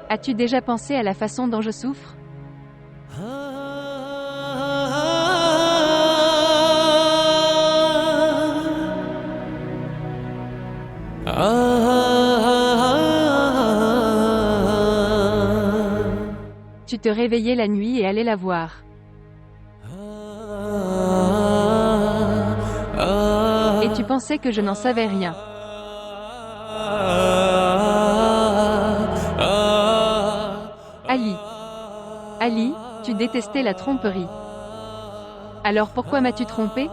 As-tu déjà pensé à la façon dont je souffre? Tu te réveillais la nuit et allais la voir. Et tu pensais que je n'en savais rien. Ali, tu détestais la tromperie. Alors pourquoi m'as-tu trompé?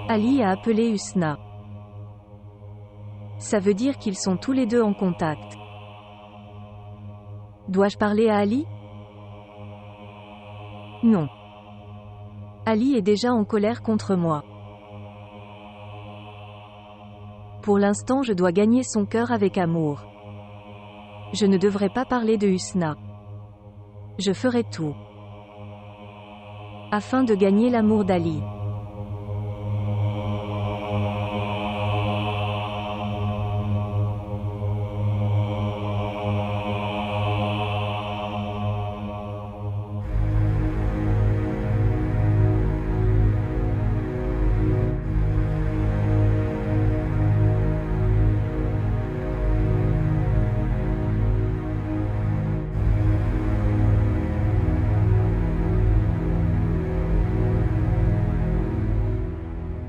Ali a appelé Husna. Ça veut dire qu'ils sont tous les deux en contact. Dois-je parler à Ali? Non. Ali est déjà en colère contre moi. Pour l'instant, je dois gagner son cœur avec amour. Je ne devrais pas parler de Husna. Je ferai tout afin de gagner l'amour d'Ali.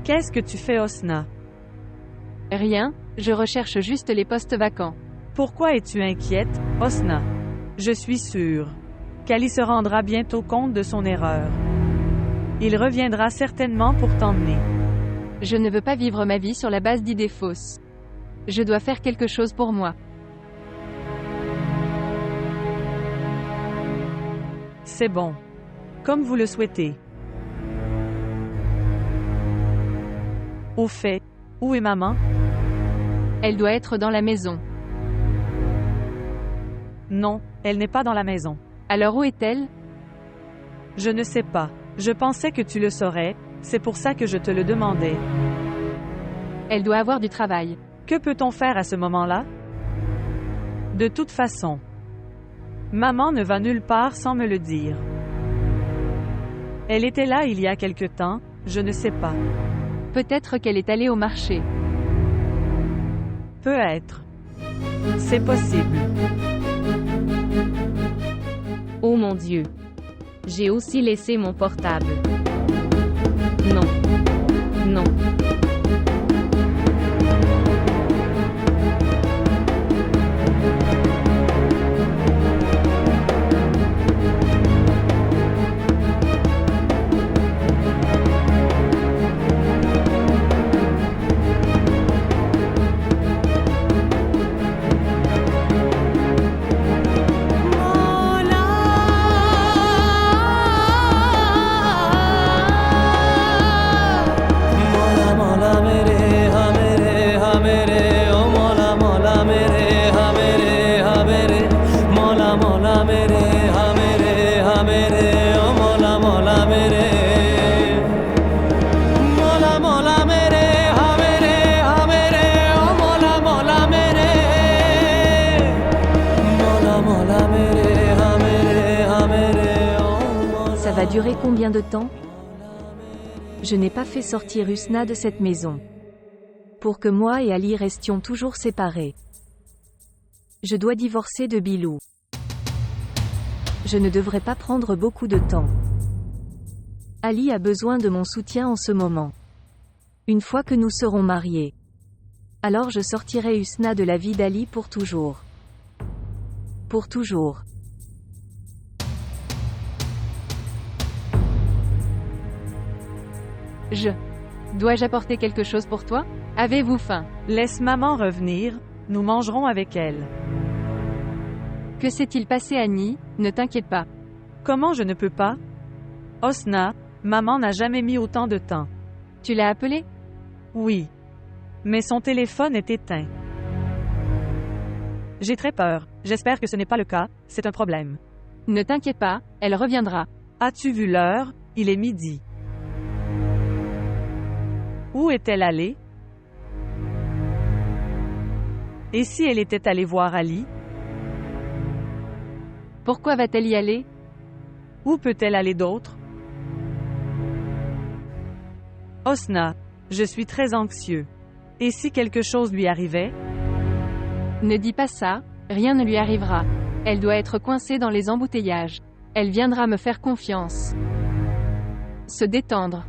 Qu'est-ce que tu fais, Husna? Rien, je recherche juste les postes vacants. Pourquoi es-tu inquiète, Husna? Je suis sûre qu'Ali se rendra bientôt compte de son erreur. Il reviendra certainement pour t'emmener. Je ne veux pas vivre ma vie sur la base d'idées fausses. Je dois faire quelque chose pour moi. C'est bon. Comme vous le souhaitez. Au fait, où est maman? Elle doit être dans la maison. Non, elle n'est pas dans la maison. Alors où est-elle? Je ne sais pas. Je pensais que tu le saurais, c'est pour ça que je te le demandais. Elle doit avoir du travail. Que peut-on faire à ce moment-là? De toute façon, maman ne va nulle part sans me le dire. Elle était là il y a quelque temps, je ne sais pas. Peut-être qu'elle est allée au marché. Peut être. C'est possible. Oh mon Dieu. J'ai aussi laissé mon portable. Non. Non. Ça va durer combien de temps? Je n'ai pas fait sortir Husna de cette maison. Pour que moi et Ali restions toujours séparés. Je dois divorcer de Bilou. Je ne devrais pas prendre beaucoup de temps. Ali a besoin de mon soutien en ce moment. Une fois que nous serons mariés. Alors je sortirai Husna de la vie d'Ali pour toujours. Pour toujours. Dois-je apporter quelque chose pour toi? Avez-vous faim? Laisse maman revenir, nous mangerons avec elle. Que s'est-il passé, Annie? Ne t'inquiète pas. Comment je ne peux pas? Hosna, maman n'a jamais mis autant de temps. Tu l'as appelée? Oui. Mais son téléphone est éteint. J'ai très peur. J'espère que ce n'est pas le cas, c'est un problème. Ne t'inquiète pas, elle reviendra. As-tu vu l'heure? Il est midi. Où est-elle allée? Et si elle était allée voir Ali? Pourquoi va-t-elle y aller? Où peut-elle aller d'autre? Hosna, je suis très anxieux. Et si quelque chose lui arrivait? Ne dis pas ça, rien ne lui arrivera. Elle doit être coincée dans les embouteillages. Elle viendra me faire confiance. Se détendre.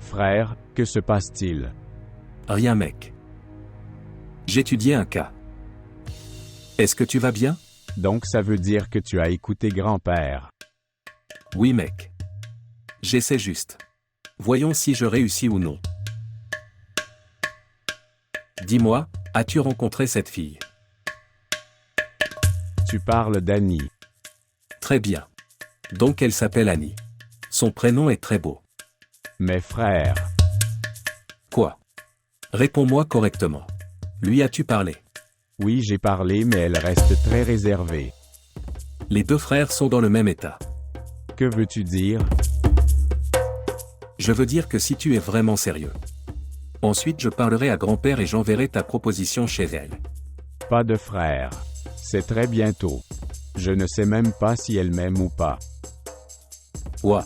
Frère, que se passe-t-il? Rien mec. J'étudiais un cas. Est-ce que tu vas bien? Donc ça veut dire que tu as écouté grand-père. Oui mec. J'essaie juste. Voyons si je réussis ou non. Dis-moi, as-tu rencontré cette fille? Tu parles d'Annie. Très bien. Donc elle s'appelle Annie. Son prénom est très beau. Mes frères. Quoi? Réponds-moi correctement. Lui as-tu parlé? Oui, j'ai parlé, mais elle reste très réservée. Les deux frères sont dans le même état. Que veux-tu dire? Je veux dire que si tu es vraiment sérieux. Ensuite je parlerai à grand-père et j'enverrai ta proposition chez elle. Pas de frère. C'est très bientôt. Je ne sais même pas si elle m'aime ou pas. Ouah.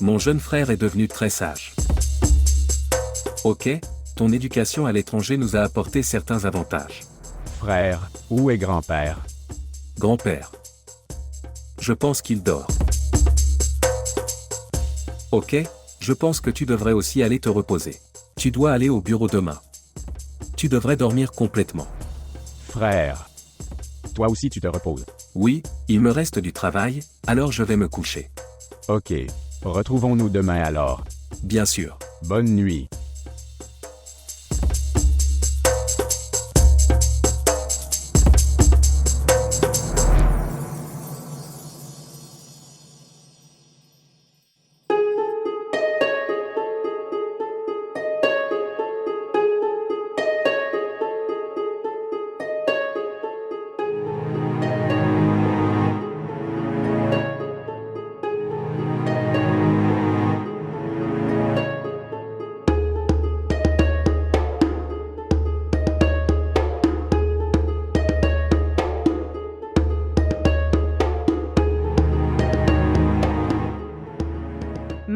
Mon jeune frère est devenu très sage. Ok, ton éducation à l'étranger nous a apporté certains avantages. Frère, où est grand-père? Grand-père. Je pense qu'il dort. Ok, je pense que tu devrais aussi aller te reposer. Tu dois aller au bureau demain. Tu devrais dormir complètement. Frère. Toi aussi tu te reposes. Oui, il me reste du travail, alors je vais me coucher. Ok. Retrouvons-nous demain alors. Bien sûr. Bonne nuit.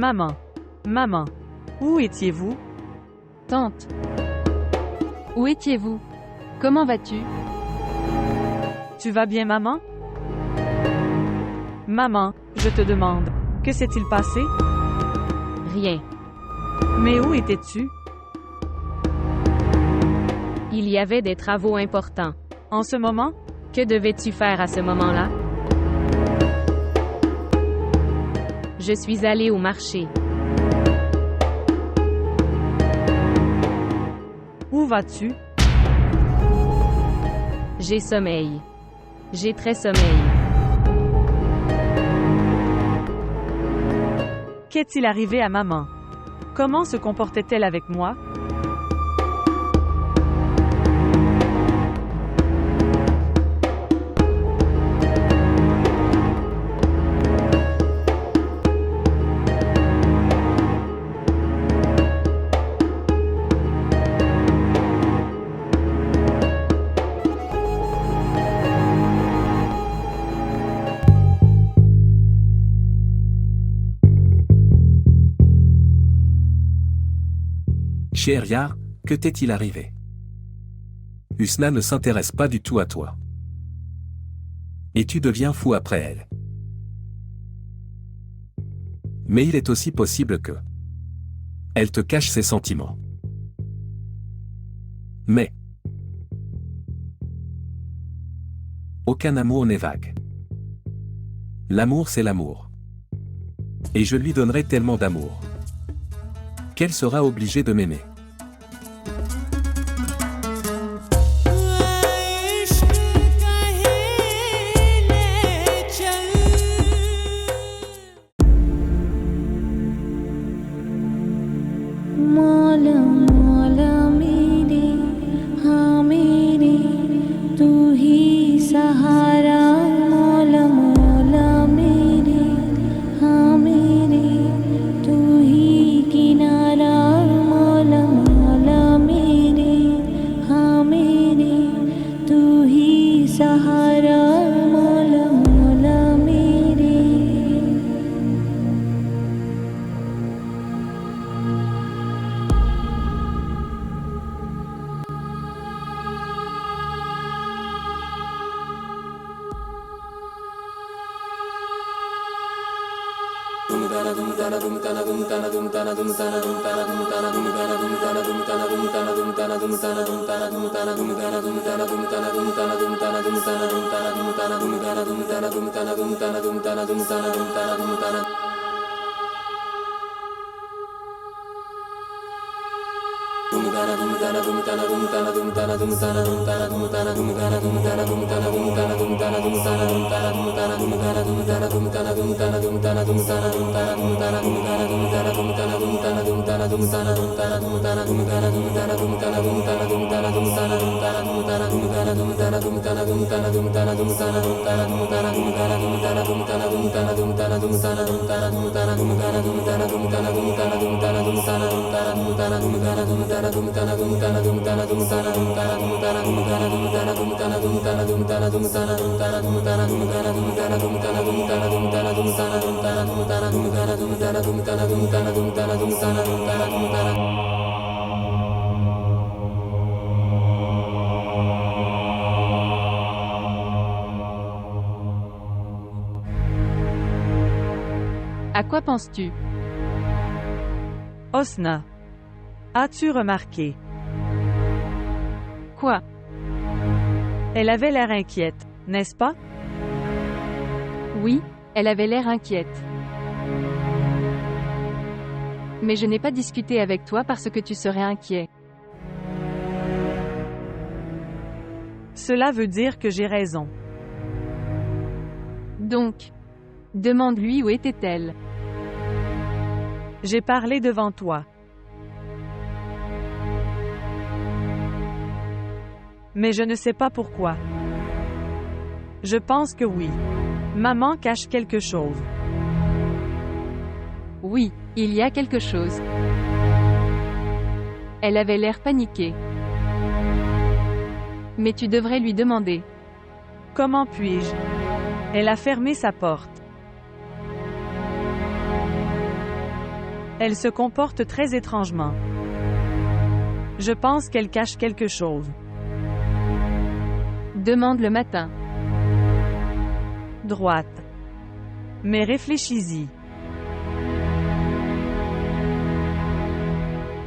Maman. Maman. Où étiez-vous? Tante. Où étiez-vous? Comment vas-tu? Tu vas bien, maman? Maman, je te demande, que s'est-il passé? Rien. Mais où étais-tu? Il y avait des travaux importants. En ce moment? Que devais-tu faire à ce moment-là? Je suis allée au marché. Où vas-tu? J'ai sommeil. J'ai très sommeil. Qu'est-il arrivé à maman? Comment se comportait-elle avec moi? Shehryar, que t'est-il arrivé? Husna ne s'intéresse pas du tout à toi. Et tu deviens fou après elle. Mais il est aussi possible que elle te cache ses sentiments. Mais aucun amour n'est vague. L'amour c'est l'amour. Et je lui donnerai tellement d'amour qu'elle sera obligée de m'aimer. À quoi penses-tu? Osna. As-tu remarqué? Quoi? Elle avait l'air inquiète, n'est-ce pas? Oui, elle avait l'air inquiète. Mais je n'ai pas discuté avec toi parce que tu serais inquiet. Cela veut dire que j'ai raison. Donc, demande-lui où était-elle. J'ai parlé devant toi. Mais je ne sais pas pourquoi. Je pense que oui. Maman cache quelque chose. Oui, il y a quelque chose. Elle avait l'air paniquée. Mais tu devrais lui demander. Comment puis-je? Elle a fermé sa porte. Elle se comporte très étrangement. Je pense qu'elle cache quelque chose. Demande le matin. Droite. Mais réfléchis-y.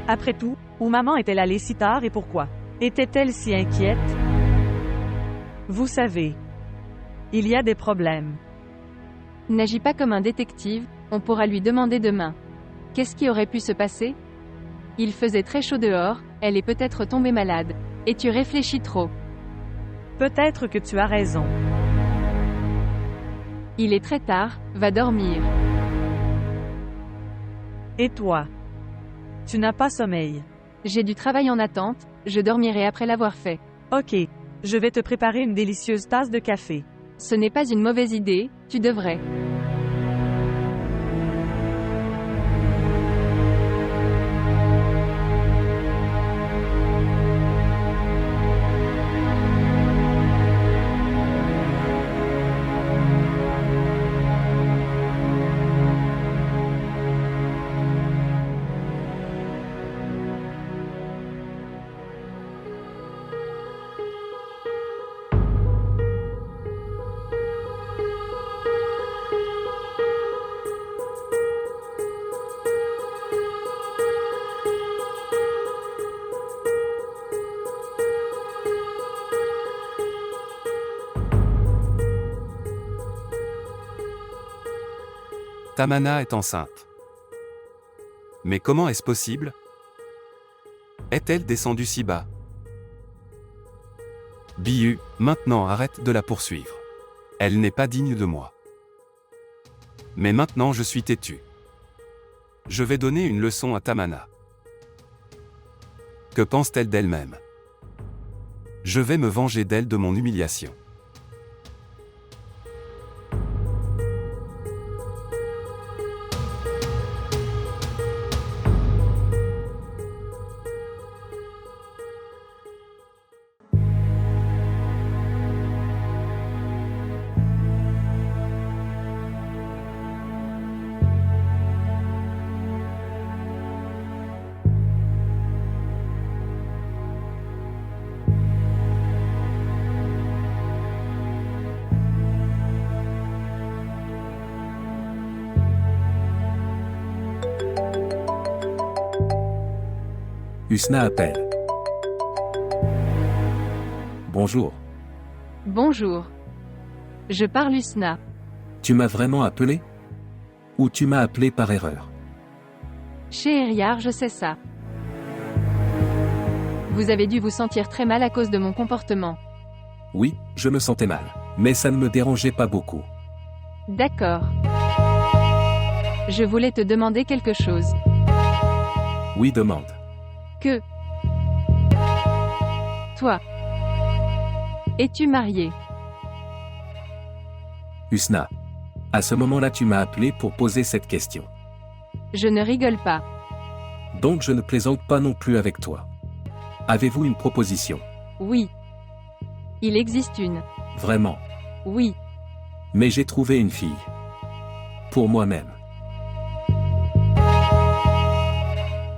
Après tout, où maman est-elle allée si tard et pourquoi? Était-elle si inquiète? Vous savez, il y a des problèmes. N'agis pas comme un détective, on pourra lui demander demain. Qu'est-ce qui aurait pu se passer? Il faisait très chaud dehors, elle est peut-être tombée malade. Et tu réfléchis trop. Peut-être que tu as raison. Il est très tard, va dormir. Et toi? Tu n'as pas sommeil. J'ai du travail en attente, je dormirai après l'avoir fait. Ok, je vais te préparer une délicieuse tasse de café. Ce n'est pas une mauvaise idée, tu devrais. Tamana est enceinte. Mais comment est-ce possible? Est-elle descendue si bas? Biu, maintenant arrête de la poursuivre. Elle n'est pas digne de moi. Mais maintenant je suis têtu. Je vais donner une leçon à Tamana. Que pense-t-elle d'elle-même? Je vais me venger d'elle de mon humiliation. Husna appelle. Bonjour. Bonjour. Je parle Husna. Tu m'as vraiment appelé? Ou tu m'as appelé par erreur? Shehryar, je sais ça. Vous avez dû vous sentir très mal à cause de mon comportement. Oui, je me sentais mal. Mais ça ne me dérangeait pas beaucoup. D'accord. Je voulais te demander quelque chose. Oui, demande. Que? Toi. Es-tu marié? Husna. À ce moment-là, tu m'as appelé pour poser cette question. Je ne rigole pas. Donc je ne plaisante pas non plus avec toi. Avez-vous une proposition? Oui. Il existe une. Vraiment? Oui. Mais j'ai trouvé une fille. Pour moi-même.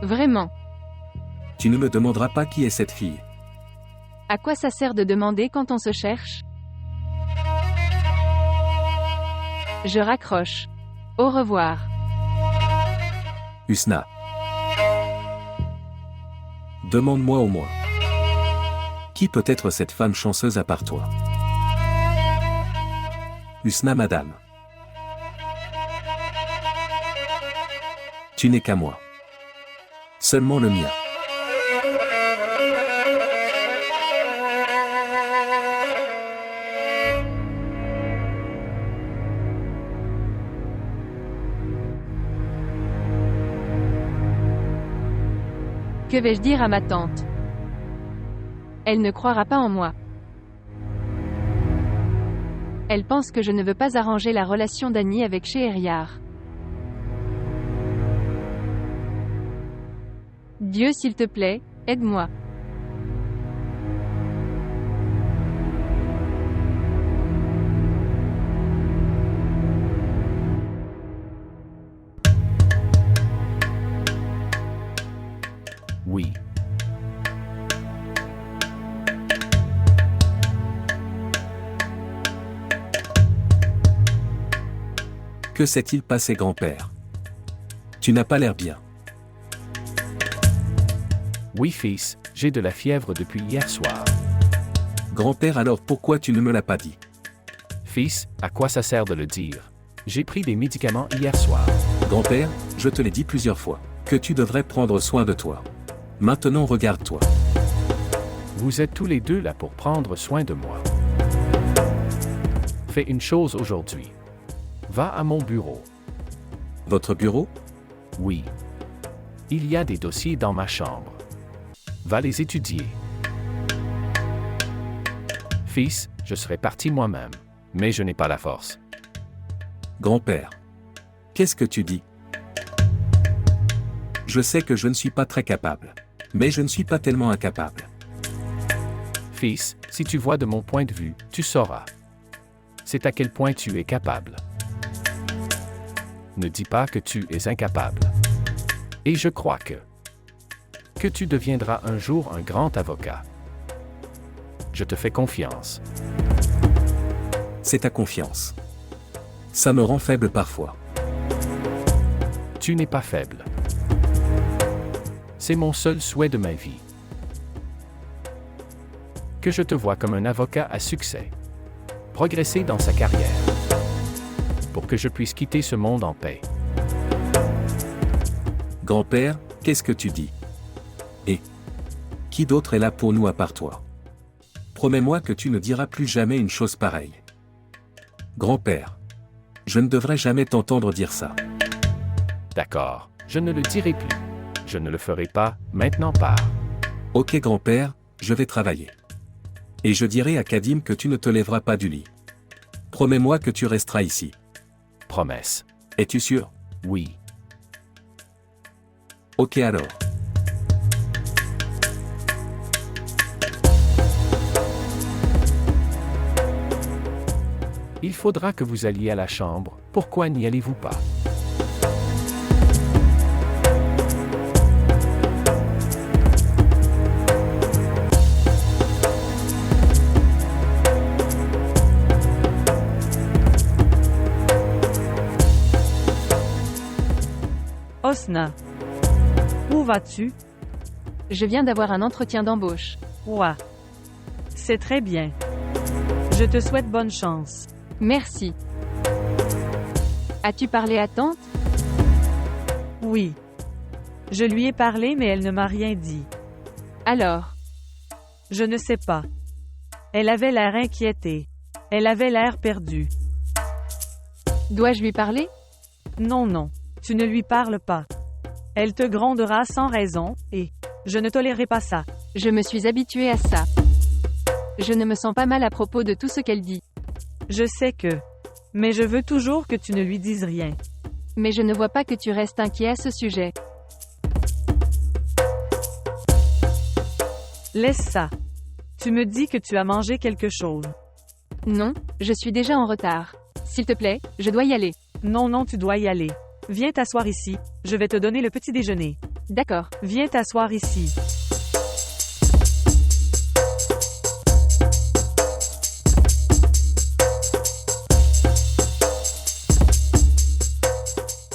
Vraiment. Tu ne me demanderas pas qui est cette fille. À quoi ça sert de demander quand on se cherche? Je raccroche. Au revoir. Usna. Demande-moi au moins. Qui peut être cette femme chanceuse à part toi? Usna, madame. Tu n'es qu'à moi. Seulement le mien. Que vais-je dire à ma tante? Elle ne croira pas en moi. Elle pense que je ne veux pas arranger la relation d'Annie avec Shehryar. Dieu, s'il te plaît, aide-moi. Oui. Que s'est-il passé, grand-père? Tu n'as pas l'air bien. Oui, fils, j'ai de la fièvre depuis hier soir. Grand-père, alors pourquoi tu ne me l'as pas dit? Fils, à quoi ça sert de le dire? J'ai pris des médicaments hier soir. Grand-père, je te l'ai dit plusieurs fois, que tu devrais prendre soin de toi. Maintenant regarde-toi. Vous êtes tous les deux là pour prendre soin de moi. Fais une chose aujourd'hui. Va à mon bureau. Votre bureau? Oui. Il y a des dossiers dans ma chambre. Va les étudier. Fils, je serais parti moi-même, mais je n'ai pas la force. Grand-père. Qu'est-ce que tu dis? Je sais que je ne suis pas très capable. Mais je ne suis pas tellement incapable. Fils, si tu vois de mon point de vue, tu sauras. C'est à quel point tu es capable. Ne dis pas que tu es incapable. Et je crois que tu deviendras un jour un grand avocat. Je te fais confiance. C'est ta confiance. Ça me rend faible parfois. Tu n'es pas faible. C'est mon seul souhait de ma vie. Que je te vois comme un avocat à succès. Progresser dans sa carrière. Pour que je puisse quitter ce monde en paix. Grand-père, qu'est-ce que tu dis? Et qui d'autre est là pour nous à part toi? Promets-moi que tu ne diras plus jamais une chose pareille. Grand-père, je ne devrais jamais t'entendre dire ça. D'accord, je ne le dirai plus. Je ne le ferai pas, maintenant pars. Ok grand-père, je vais travailler. Et je dirai à Kadim que tu ne te lèveras pas du lit. Promets-moi que tu resteras ici. Promesse. Es-tu sûr? Oui. Ok alors. Il faudra que vous alliez à la chambre, pourquoi n'y allez-vous pas? Osna. Où vas-tu? Je viens d'avoir un entretien d'embauche. Ouah. C'est très bien. Je te souhaite bonne chance. Merci. As-tu parlé à tante? Oui. Je lui ai parlé mais elle ne m'a rien dit. Alors? Je ne sais pas. Elle avait l'air inquiétée. Elle avait l'air perdue. Dois-je lui parler? Non, non. Tu ne lui parles pas. Elle te grondera sans raison, et je ne tolérerai pas ça. Je me suis habituée à ça. Je ne me sens pas mal à propos de tout ce qu'elle dit. Je sais que. Mais je veux toujours que tu ne lui dises rien. Mais je ne vois pas que tu restes inquiet à ce sujet. Laisse ça. Tu me dis que tu as mangé quelque chose. Non, je suis déjà en retard. S'il te plaît, je dois y aller. Non, non, tu dois y aller. Viens t'asseoir ici, je vais te donner le petit déjeuner. D'accord. Viens t'asseoir ici.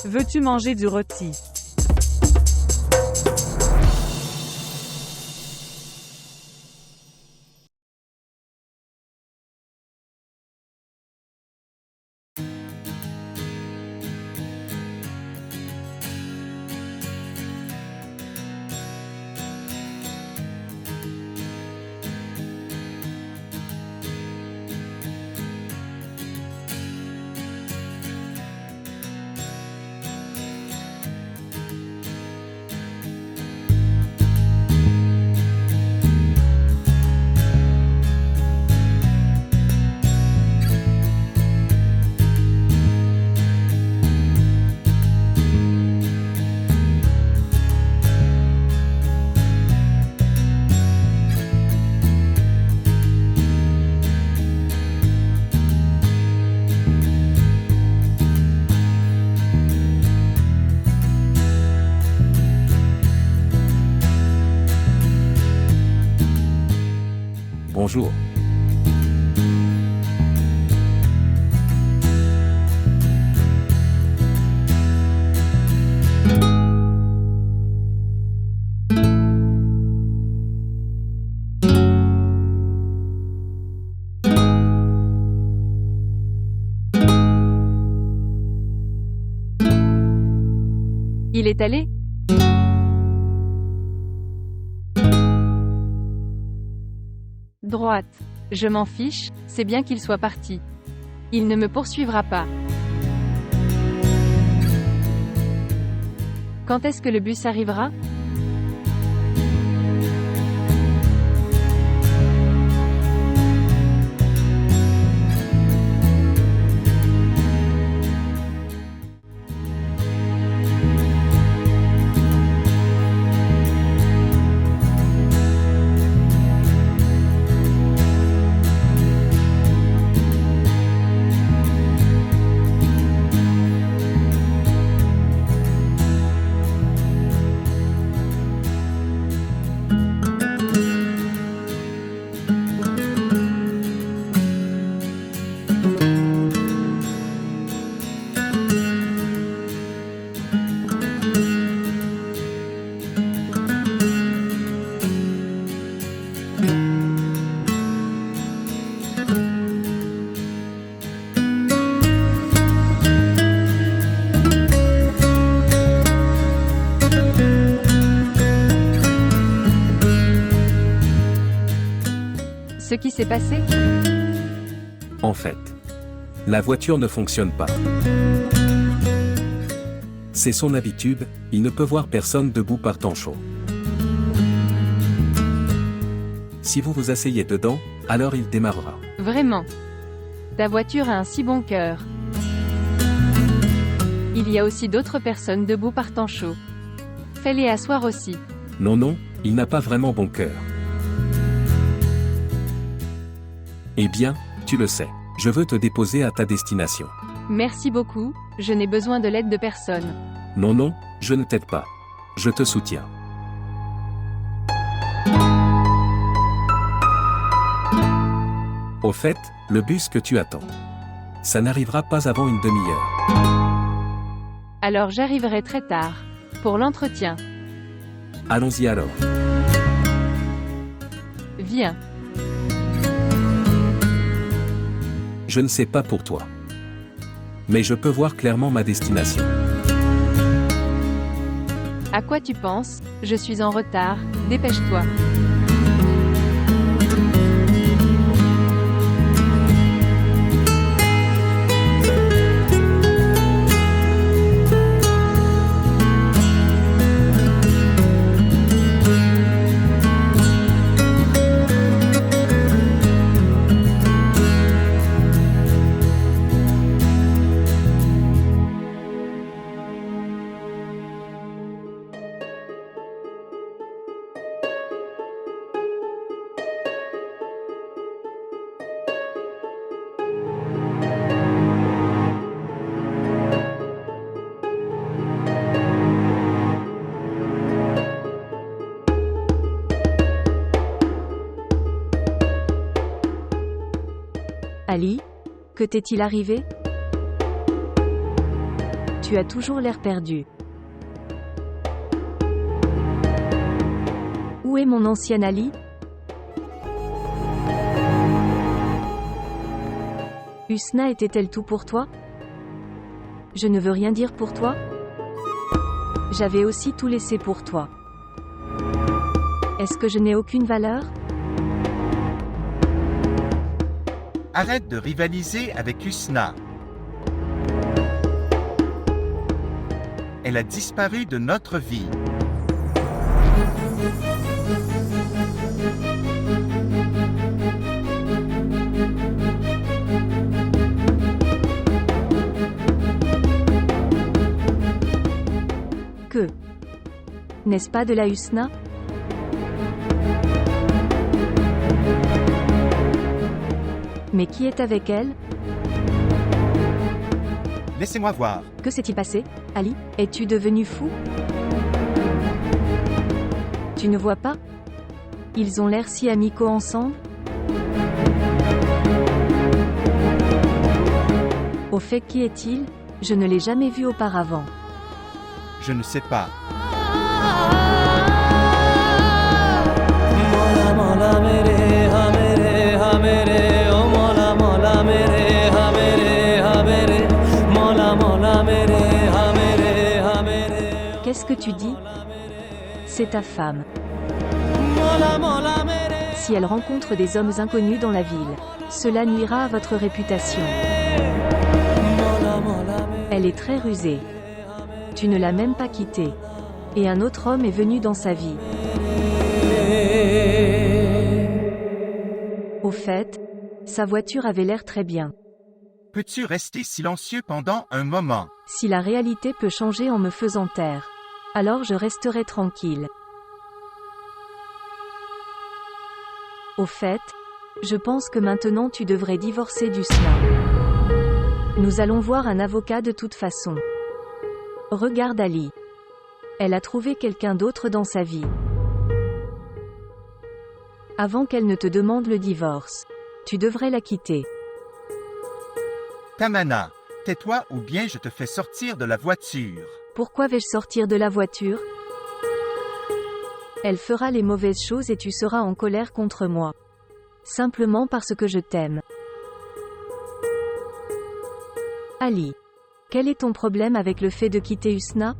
Veux-tu manger du rôti? jour. Il est allé? Droite. Je m'en fiche, c'est bien qu'il soit parti. Il ne me poursuivra pas. Quand est-ce que le bus arrivera? Ce qui s'est passé? En fait, la voiture ne fonctionne pas. C'est son habitude, il ne peut voir personne debout par temps chaud. Si vous vous asseyez dedans, alors il démarrera. Vraiment. Ta voiture a un si bon cœur. Il y a aussi d'autres personnes debout par temps chaud. Fais-les asseoir aussi. Non, il n'a pas vraiment bon cœur. Eh bien, tu le sais. Je veux te déposer à ta destination. Merci beaucoup, je n'ai besoin de l'aide de personne. Non, je ne t'aide pas. Je te soutiens. Au fait, le bus que tu attends. Ça n'arrivera pas avant une demi-heure. Alors j'arriverai très tard. Pour l'entretien. Allons-y alors. Viens. Je ne sais pas pour toi. Mais je peux voir clairement ma destination. À quoi tu penses? Je suis en retard, dépêche-toi. Ali, que t'est-il arrivé? Tu as toujours l'air perdu. Où est mon ancien Ali? Husna était-elle tout pour toi? Je ne veux rien dire pour toi? J'avais aussi tout laissé pour toi. Est-ce que je n'ai aucune valeur? Arrête de rivaliser avec Husna. Elle a disparu de notre vie. Que? N'est-ce pas de la Husna? Mais qui est avec elle? Laissez-moi voir. Que s'est-il passé, Ali? Es-tu devenu fou? Tu ne vois pas? Ils ont l'air si amicaux ensemble? Au fait, qui est-il? Je ne l'ai jamais vu auparavant. Je ne sais pas. Qu'est-ce que tu dis? C'est ta femme. Si elle rencontre des hommes inconnus dans la ville, cela nuira à votre réputation. Elle est très rusée. Tu ne l'as même pas quittée. Et un autre homme est venu dans sa vie. Au fait, sa voiture avait l'air très bien. Peux-tu rester silencieux pendant un moment? Si la réalité peut changer en me faisant taire, alors je resterai tranquille. Au fait, je pense que maintenant tu devrais divorcer d'Husna. Nous allons voir un avocat de toute façon. Regarde Ali. Elle a trouvé quelqu'un d'autre dans sa vie. Avant qu'elle ne te demande le divorce, tu devrais la quitter. Tamana, tais-toi ou bien je te fais sortir de la voiture. Pourquoi vais-je sortir de la voiture? Elle fera les mauvaises choses et tu seras en colère contre moi. Simplement parce que je t'aime. Ali. Quel est ton problème avec le fait de quitter Husna?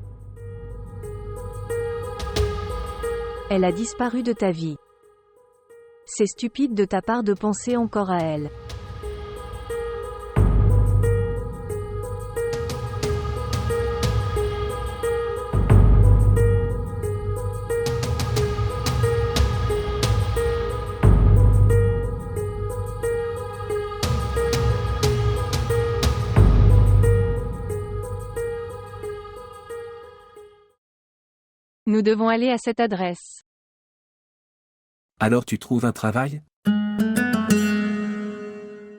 Elle a disparu de ta vie. C'est stupide de ta part de penser encore à elle. Nous devons aller à cette adresse. Alors tu trouves un travail?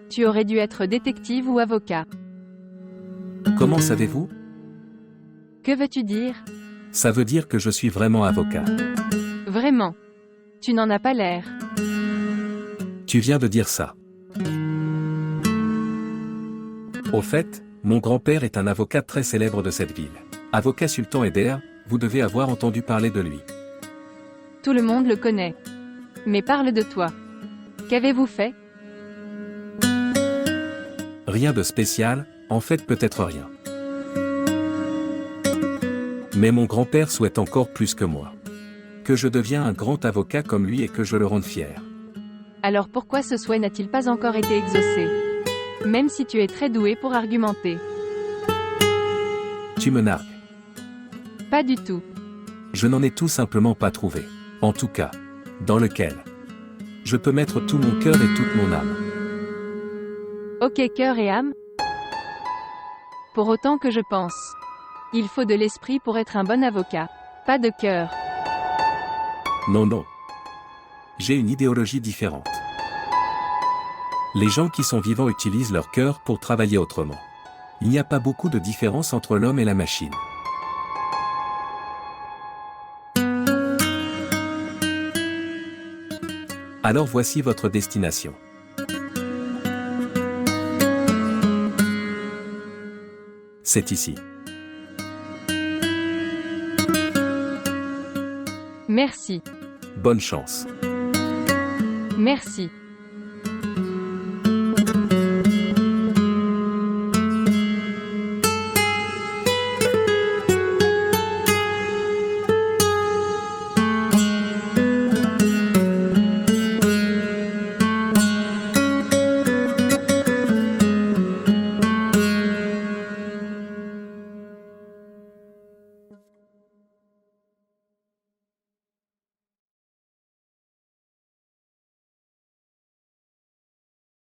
Tu aurais dû être détective ou avocat. Comment savez-vous? Que veux-tu dire? Ça veut dire que je suis vraiment avocat. Vraiment. Tu n'en as pas l'air. Tu viens de dire ça. Au fait, mon grand-père est un avocat très célèbre de cette ville. Avocat Sultan Eder, vous devez avoir entendu parler de lui. Tout le monde le connaît. Mais parle de toi. Qu'avez-vous fait? Rien de spécial, en fait peut-être rien. Mais mon grand-père souhaite encore plus que moi. Que je devienne un grand avocat comme lui et que je le rende fier. Alors pourquoi ce souhait n'a-t-il pas encore été exaucé? Même si tu es très doué pour argumenter. Tu me nargues. Pas du tout. Je n'en ai tout simplement pas trouvé. En tout cas, dans lequel je peux mettre tout mon cœur et toute mon âme. Ok, cœur et âme. Pour autant que je pense. Il faut de l'esprit pour être un bon avocat. Pas de cœur. Non, non. J'ai une idéologie différente. Les gens qui sont vivants utilisent leur cœur pour travailler autrement. Il n'y a pas beaucoup de différence entre l'homme et la machine. Alors voici votre destination. C'est ici. Merci. Bonne chance. Merci.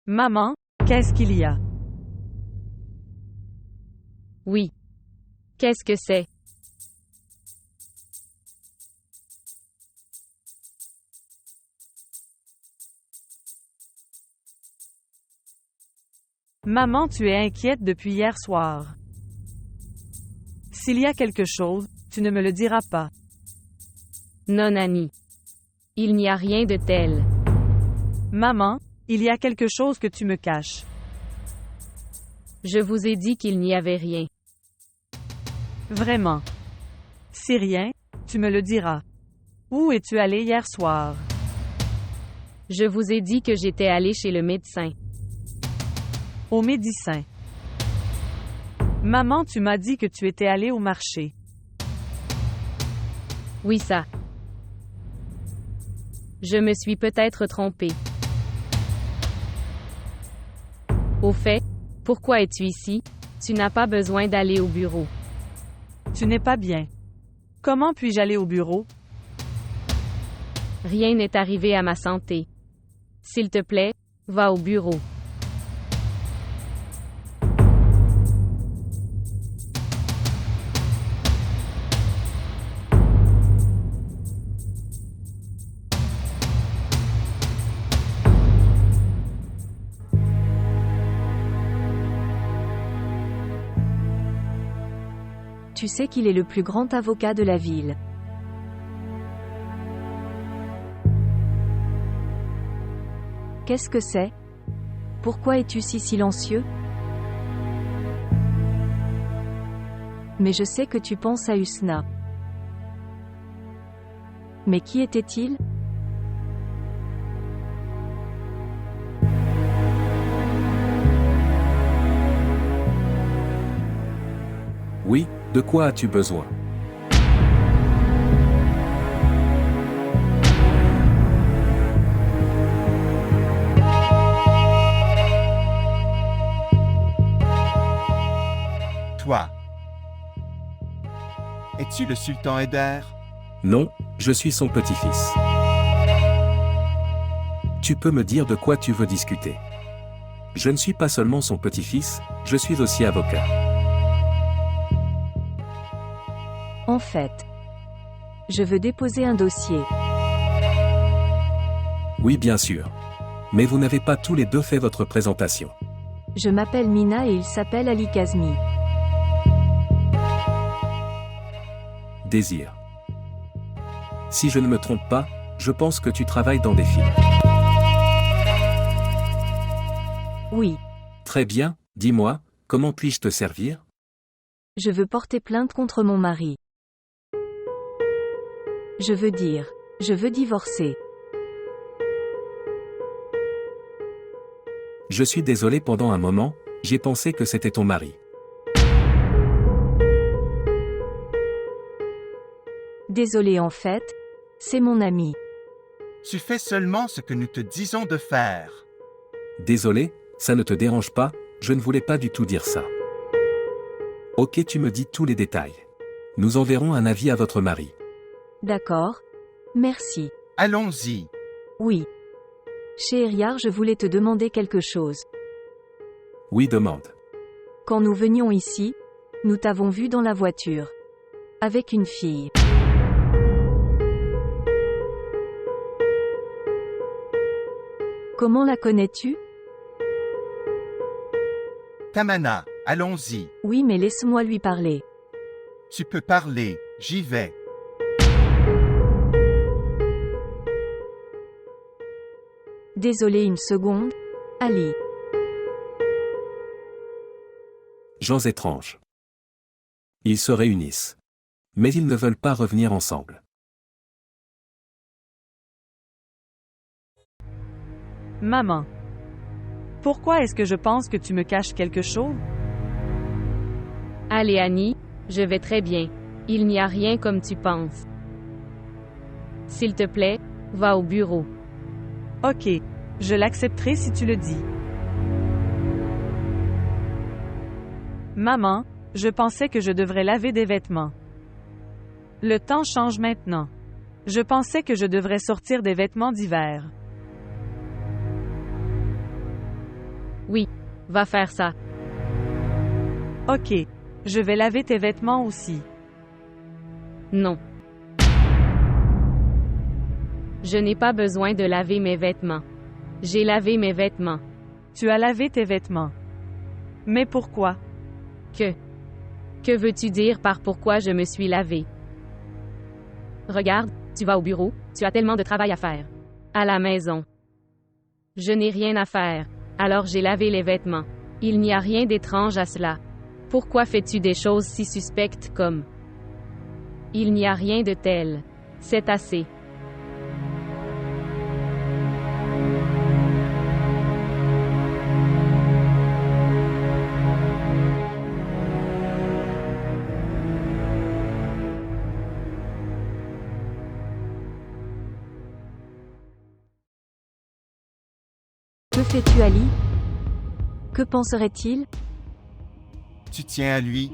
Maman, qu'est-ce qu'il y a? Oui. Qu'est-ce que c'est? Maman, tu es inquiète depuis hier soir. S'il y a quelque chose, tu ne me le diras pas. Non, Annie. Il n'y a rien de tel. Maman, il y a quelque chose que tu me caches. Je vous ai dit qu'il n'y avait rien. Vraiment. Si rien, tu me le diras. Où es-tu allé hier soir? Je vous ai dit que j'étais allé chez le médecin. Au médecin. Maman, tu m'as dit que tu étais allé au marché. Oui, ça. Je me suis peut-être trompée. Au fait, pourquoi es-tu ici? Tu n'as pas besoin d'aller au bureau. Tu n'es pas bien. Comment puis-je aller au bureau? Rien n'est arrivé à ma santé. S'il te plaît, va au bureau. Tu sais qu'il est le plus grand avocat de la ville. Qu'est-ce que c'est? Pourquoi es-tu si silencieux? Mais je sais que tu penses à Usna. Mais qui était-il? Oui, de quoi as-tu besoin? Toi. Es-tu le sultan Eder? Non, je suis son petit-fils. Tu peux me dire de quoi tu veux discuter? Je ne suis pas seulement son petit-fils, je suis aussi avocat. En fait, je veux déposer un dossier. Oui, bien sûr. Mais vous n'avez pas tous les deux fait votre présentation. Je m'appelle Mina et il s'appelle Ali Kazmi. Désir. Si je ne me trompe pas, je pense que tu travailles dans des films. Oui. Très bien, dis-moi, comment puis-je te servir? Je veux porter plainte contre mon mari. Je veux divorcer. Je suis désolé, pendant un moment, j'ai pensé que c'était ton mari. Désolé, en fait, c'est mon ami. Tu fais seulement ce que nous te disons de faire. Désolé, ça ne te dérange pas, je ne voulais pas du tout dire ça. Ok, tu me dis tous les détails. Nous enverrons un avis à votre mari. D'accord. Merci. Allons-y. Oui. Shehryar, je voulais te demander quelque chose. Oui, demande. Quand nous venions ici, nous t'avons vu dans la voiture. Avec une fille. Comment la connais-tu? Tamana, allons-y. Oui, mais laisse-moi lui parler. Tu peux parler, j'y vais. Désolé, une seconde. Ali. Gens étranges. Ils se réunissent. Mais ils ne veulent pas revenir ensemble. Maman. Pourquoi est-ce que je pense que tu me caches quelque chose? Allez, Annie, je vais très bien. Il n'y a rien comme tu penses. S'il te plaît, va au bureau. Ok, je l'accepterai si tu le dis. Maman, je pensais que je devrais laver des vêtements. Le temps change maintenant. Je pensais que je devrais sortir des vêtements d'hiver. Oui, va faire ça. Ok, je vais laver tes vêtements aussi. Non. Je n'ai pas besoin de laver mes vêtements. J'ai lavé mes vêtements. Tu as lavé tes vêtements. Mais pourquoi? Que veux-tu dire par pourquoi je me suis lavé? Regarde, tu vas au bureau, tu as tellement de travail à faire. À la maison. Je n'ai rien à faire, alors j'ai lavé les vêtements. Il n'y a rien d'étrange à cela. Pourquoi fais-tu des choses si suspectes comme... Il n'y a rien de tel. C'est assez. Que fais-tu, Ali? Que penserait-il? Tu tiens à lui.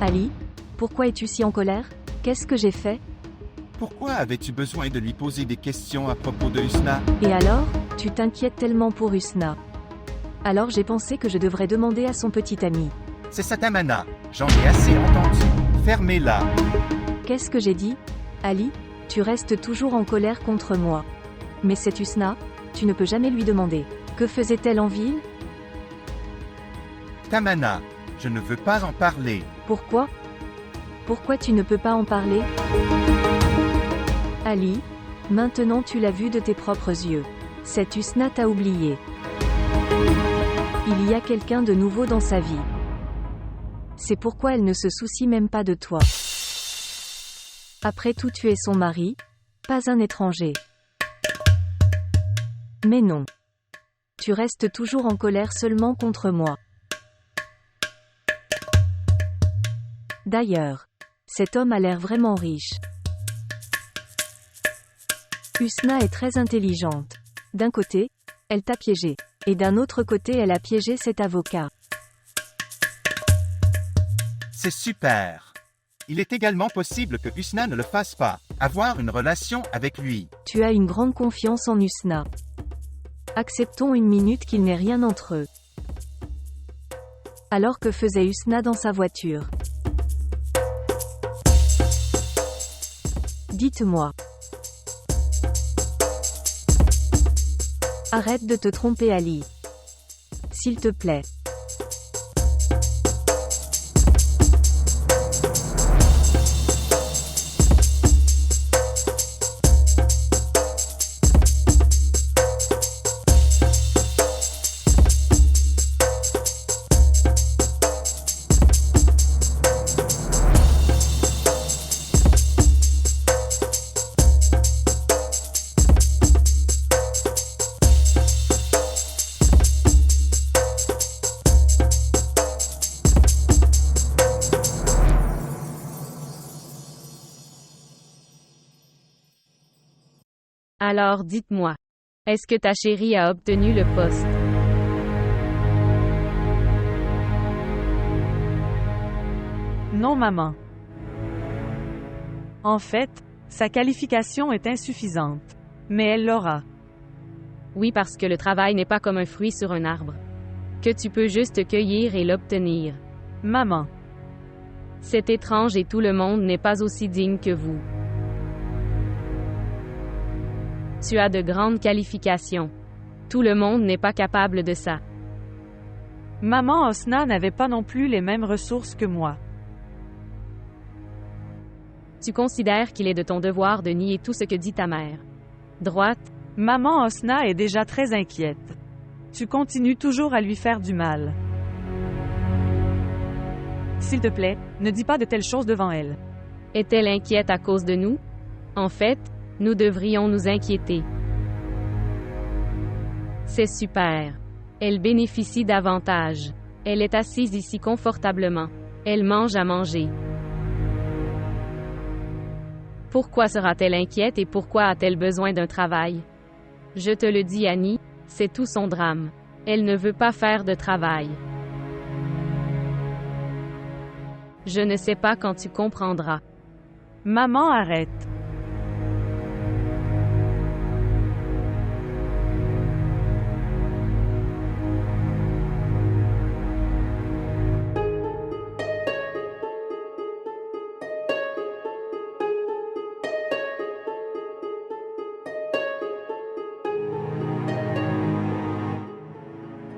Ali, pourquoi es-tu si en colère? Qu'est-ce que j'ai fait? Pourquoi avais-tu besoin de lui poser des questions à propos de Husna? Et alors, tu t'inquiètes tellement pour Husna. Alors j'ai pensé que je devrais demander à son petit ami. C'est sa Tamana. J'en ai assez entendu. Fermez-la. Qu'est-ce que j'ai dit? Ali, tu restes toujours en colère contre moi. Mais c'est Husna, tu ne peux jamais lui demander. Que faisait-elle en ville? Tamana, je ne veux pas en parler. Pourquoi? Pourquoi tu ne peux pas en parler? Ali, maintenant tu l'as vu de tes propres yeux. Cette Husna t'a oublié. Il y a quelqu'un de nouveau dans sa vie. C'est pourquoi elle ne se soucie même pas de toi. Après tout, tu es son mari, pas un étranger. Mais non. Tu restes toujours en colère seulement contre moi. D'ailleurs, cet homme a l'air vraiment riche. Husna est très intelligente. D'un côté, elle t'a piégé. Et d'un autre côté, elle a piégé cet avocat. C'est super. Il est également possible que Husna ne le fasse pas. Avoir une relation avec lui. Tu as une grande confiance en Husna. Acceptons une minute qu'il n'ait rien entre eux. Alors que faisait Husna dans sa voiture? Dites-moi. Arrête de te tromper, Ali. S'il te plaît. Alors dites-moi. Est-ce que ta chérie a obtenu le poste? Non, maman. En fait, sa qualification est insuffisante. Mais elle l'aura. Oui, parce que le travail n'est pas comme un fruit sur un arbre. Que tu peux juste cueillir et l'obtenir. Maman. C'est étrange et tout le monde n'est pas aussi digne que vous. Tu as de grandes qualifications. Tout le monde n'est pas capable de ça. Maman Husna n'avait pas non plus les mêmes ressources que moi. Tu considères qu'il est de ton devoir de nier tout ce que dit ta mère. Droite. Maman Husna est déjà très inquiète. Tu continues toujours à lui faire du mal. S'il te plaît, ne dis pas de telles choses devant elle. Est-elle inquiète à cause de nous? En fait, nous devrions nous inquiéter. C'est super. Elle bénéficie d'avantages. Elle est assise ici confortablement. Elle mange à manger. Pourquoi sera-t-elle inquiète et pourquoi a-t-elle besoin d'un travail? Je te le dis, Annie, c'est tout son drame. Elle ne veut pas faire de travail. Je ne sais pas quand tu comprendras. Maman, arrête.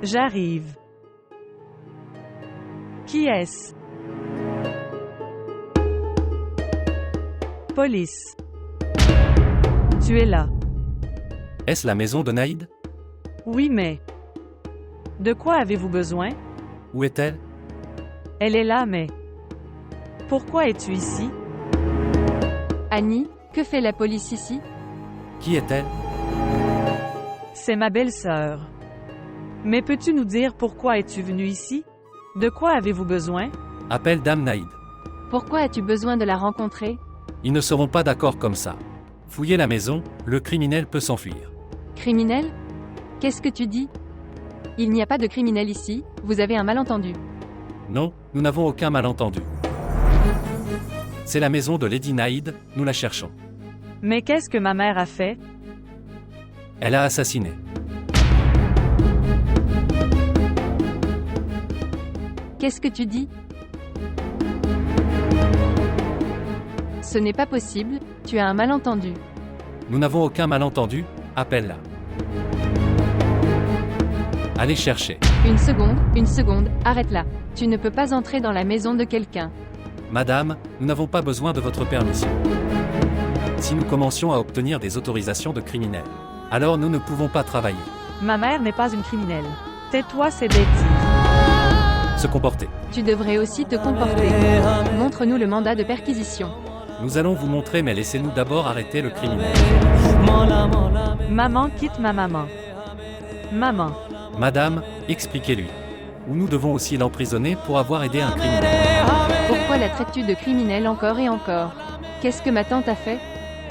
J'arrive. Qui est-ce? Police. Tu es là. Est-ce la maison de Naïd? Oui, mais... De quoi avez-vous besoin? Où est-elle? Elle est là, mais... Pourquoi es-tu ici? Annie, que fait la police ici? Qui est-elle? C'est ma belle-sœur. Mais peux-tu nous dire pourquoi es-tu venu ici? De quoi avez-vous besoin? Appelle Dame Naïd. Pourquoi as-tu besoin de la rencontrer? Ils ne seront pas d'accord comme ça. Fouillez la maison, le criminel peut s'enfuir. Criminel? Qu'est-ce que tu dis? Il n'y a pas de criminel ici, vous avez un malentendu. Non, nous n'avons aucun malentendu. C'est la maison de Lady Naïd, nous la cherchons. Mais qu'est-ce que ma mère a fait? Elle a assassiné. Qu'est-ce que tu dis? Ce n'est pas possible, tu as un malentendu. Nous n'avons aucun malentendu, appelle-la. Allez chercher. Une seconde, arrête-la. Tu ne peux pas entrer dans la maison de quelqu'un. Madame, nous n'avons pas besoin de votre permission. Si nous commencions à obtenir des autorisations de criminels, alors nous ne pouvons pas travailler. Ma mère n'est pas une criminelle. Tais-toi, c'est bêtises. Se comporter. Tu devrais aussi te comporter. Montre-nous le mandat de perquisition. Nous allons vous montrer, mais laissez-nous d'abord arrêter le criminel. Maman, quitte ma maman. Maman. Madame, expliquez-lui. Ou nous devons aussi l'emprisonner pour avoir aidé un criminel. Pourquoi la traites-tu de criminel encore et encore? Qu'est-ce que ma tante a fait?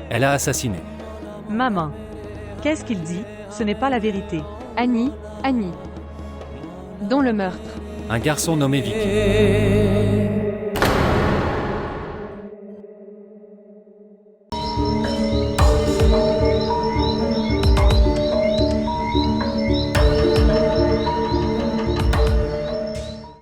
Elle a assassiné. Maman. Qu'est-ce qu'il dit? Ce n'est pas la vérité. Annie. Dont le meurtre. Un garçon nommé Vicky.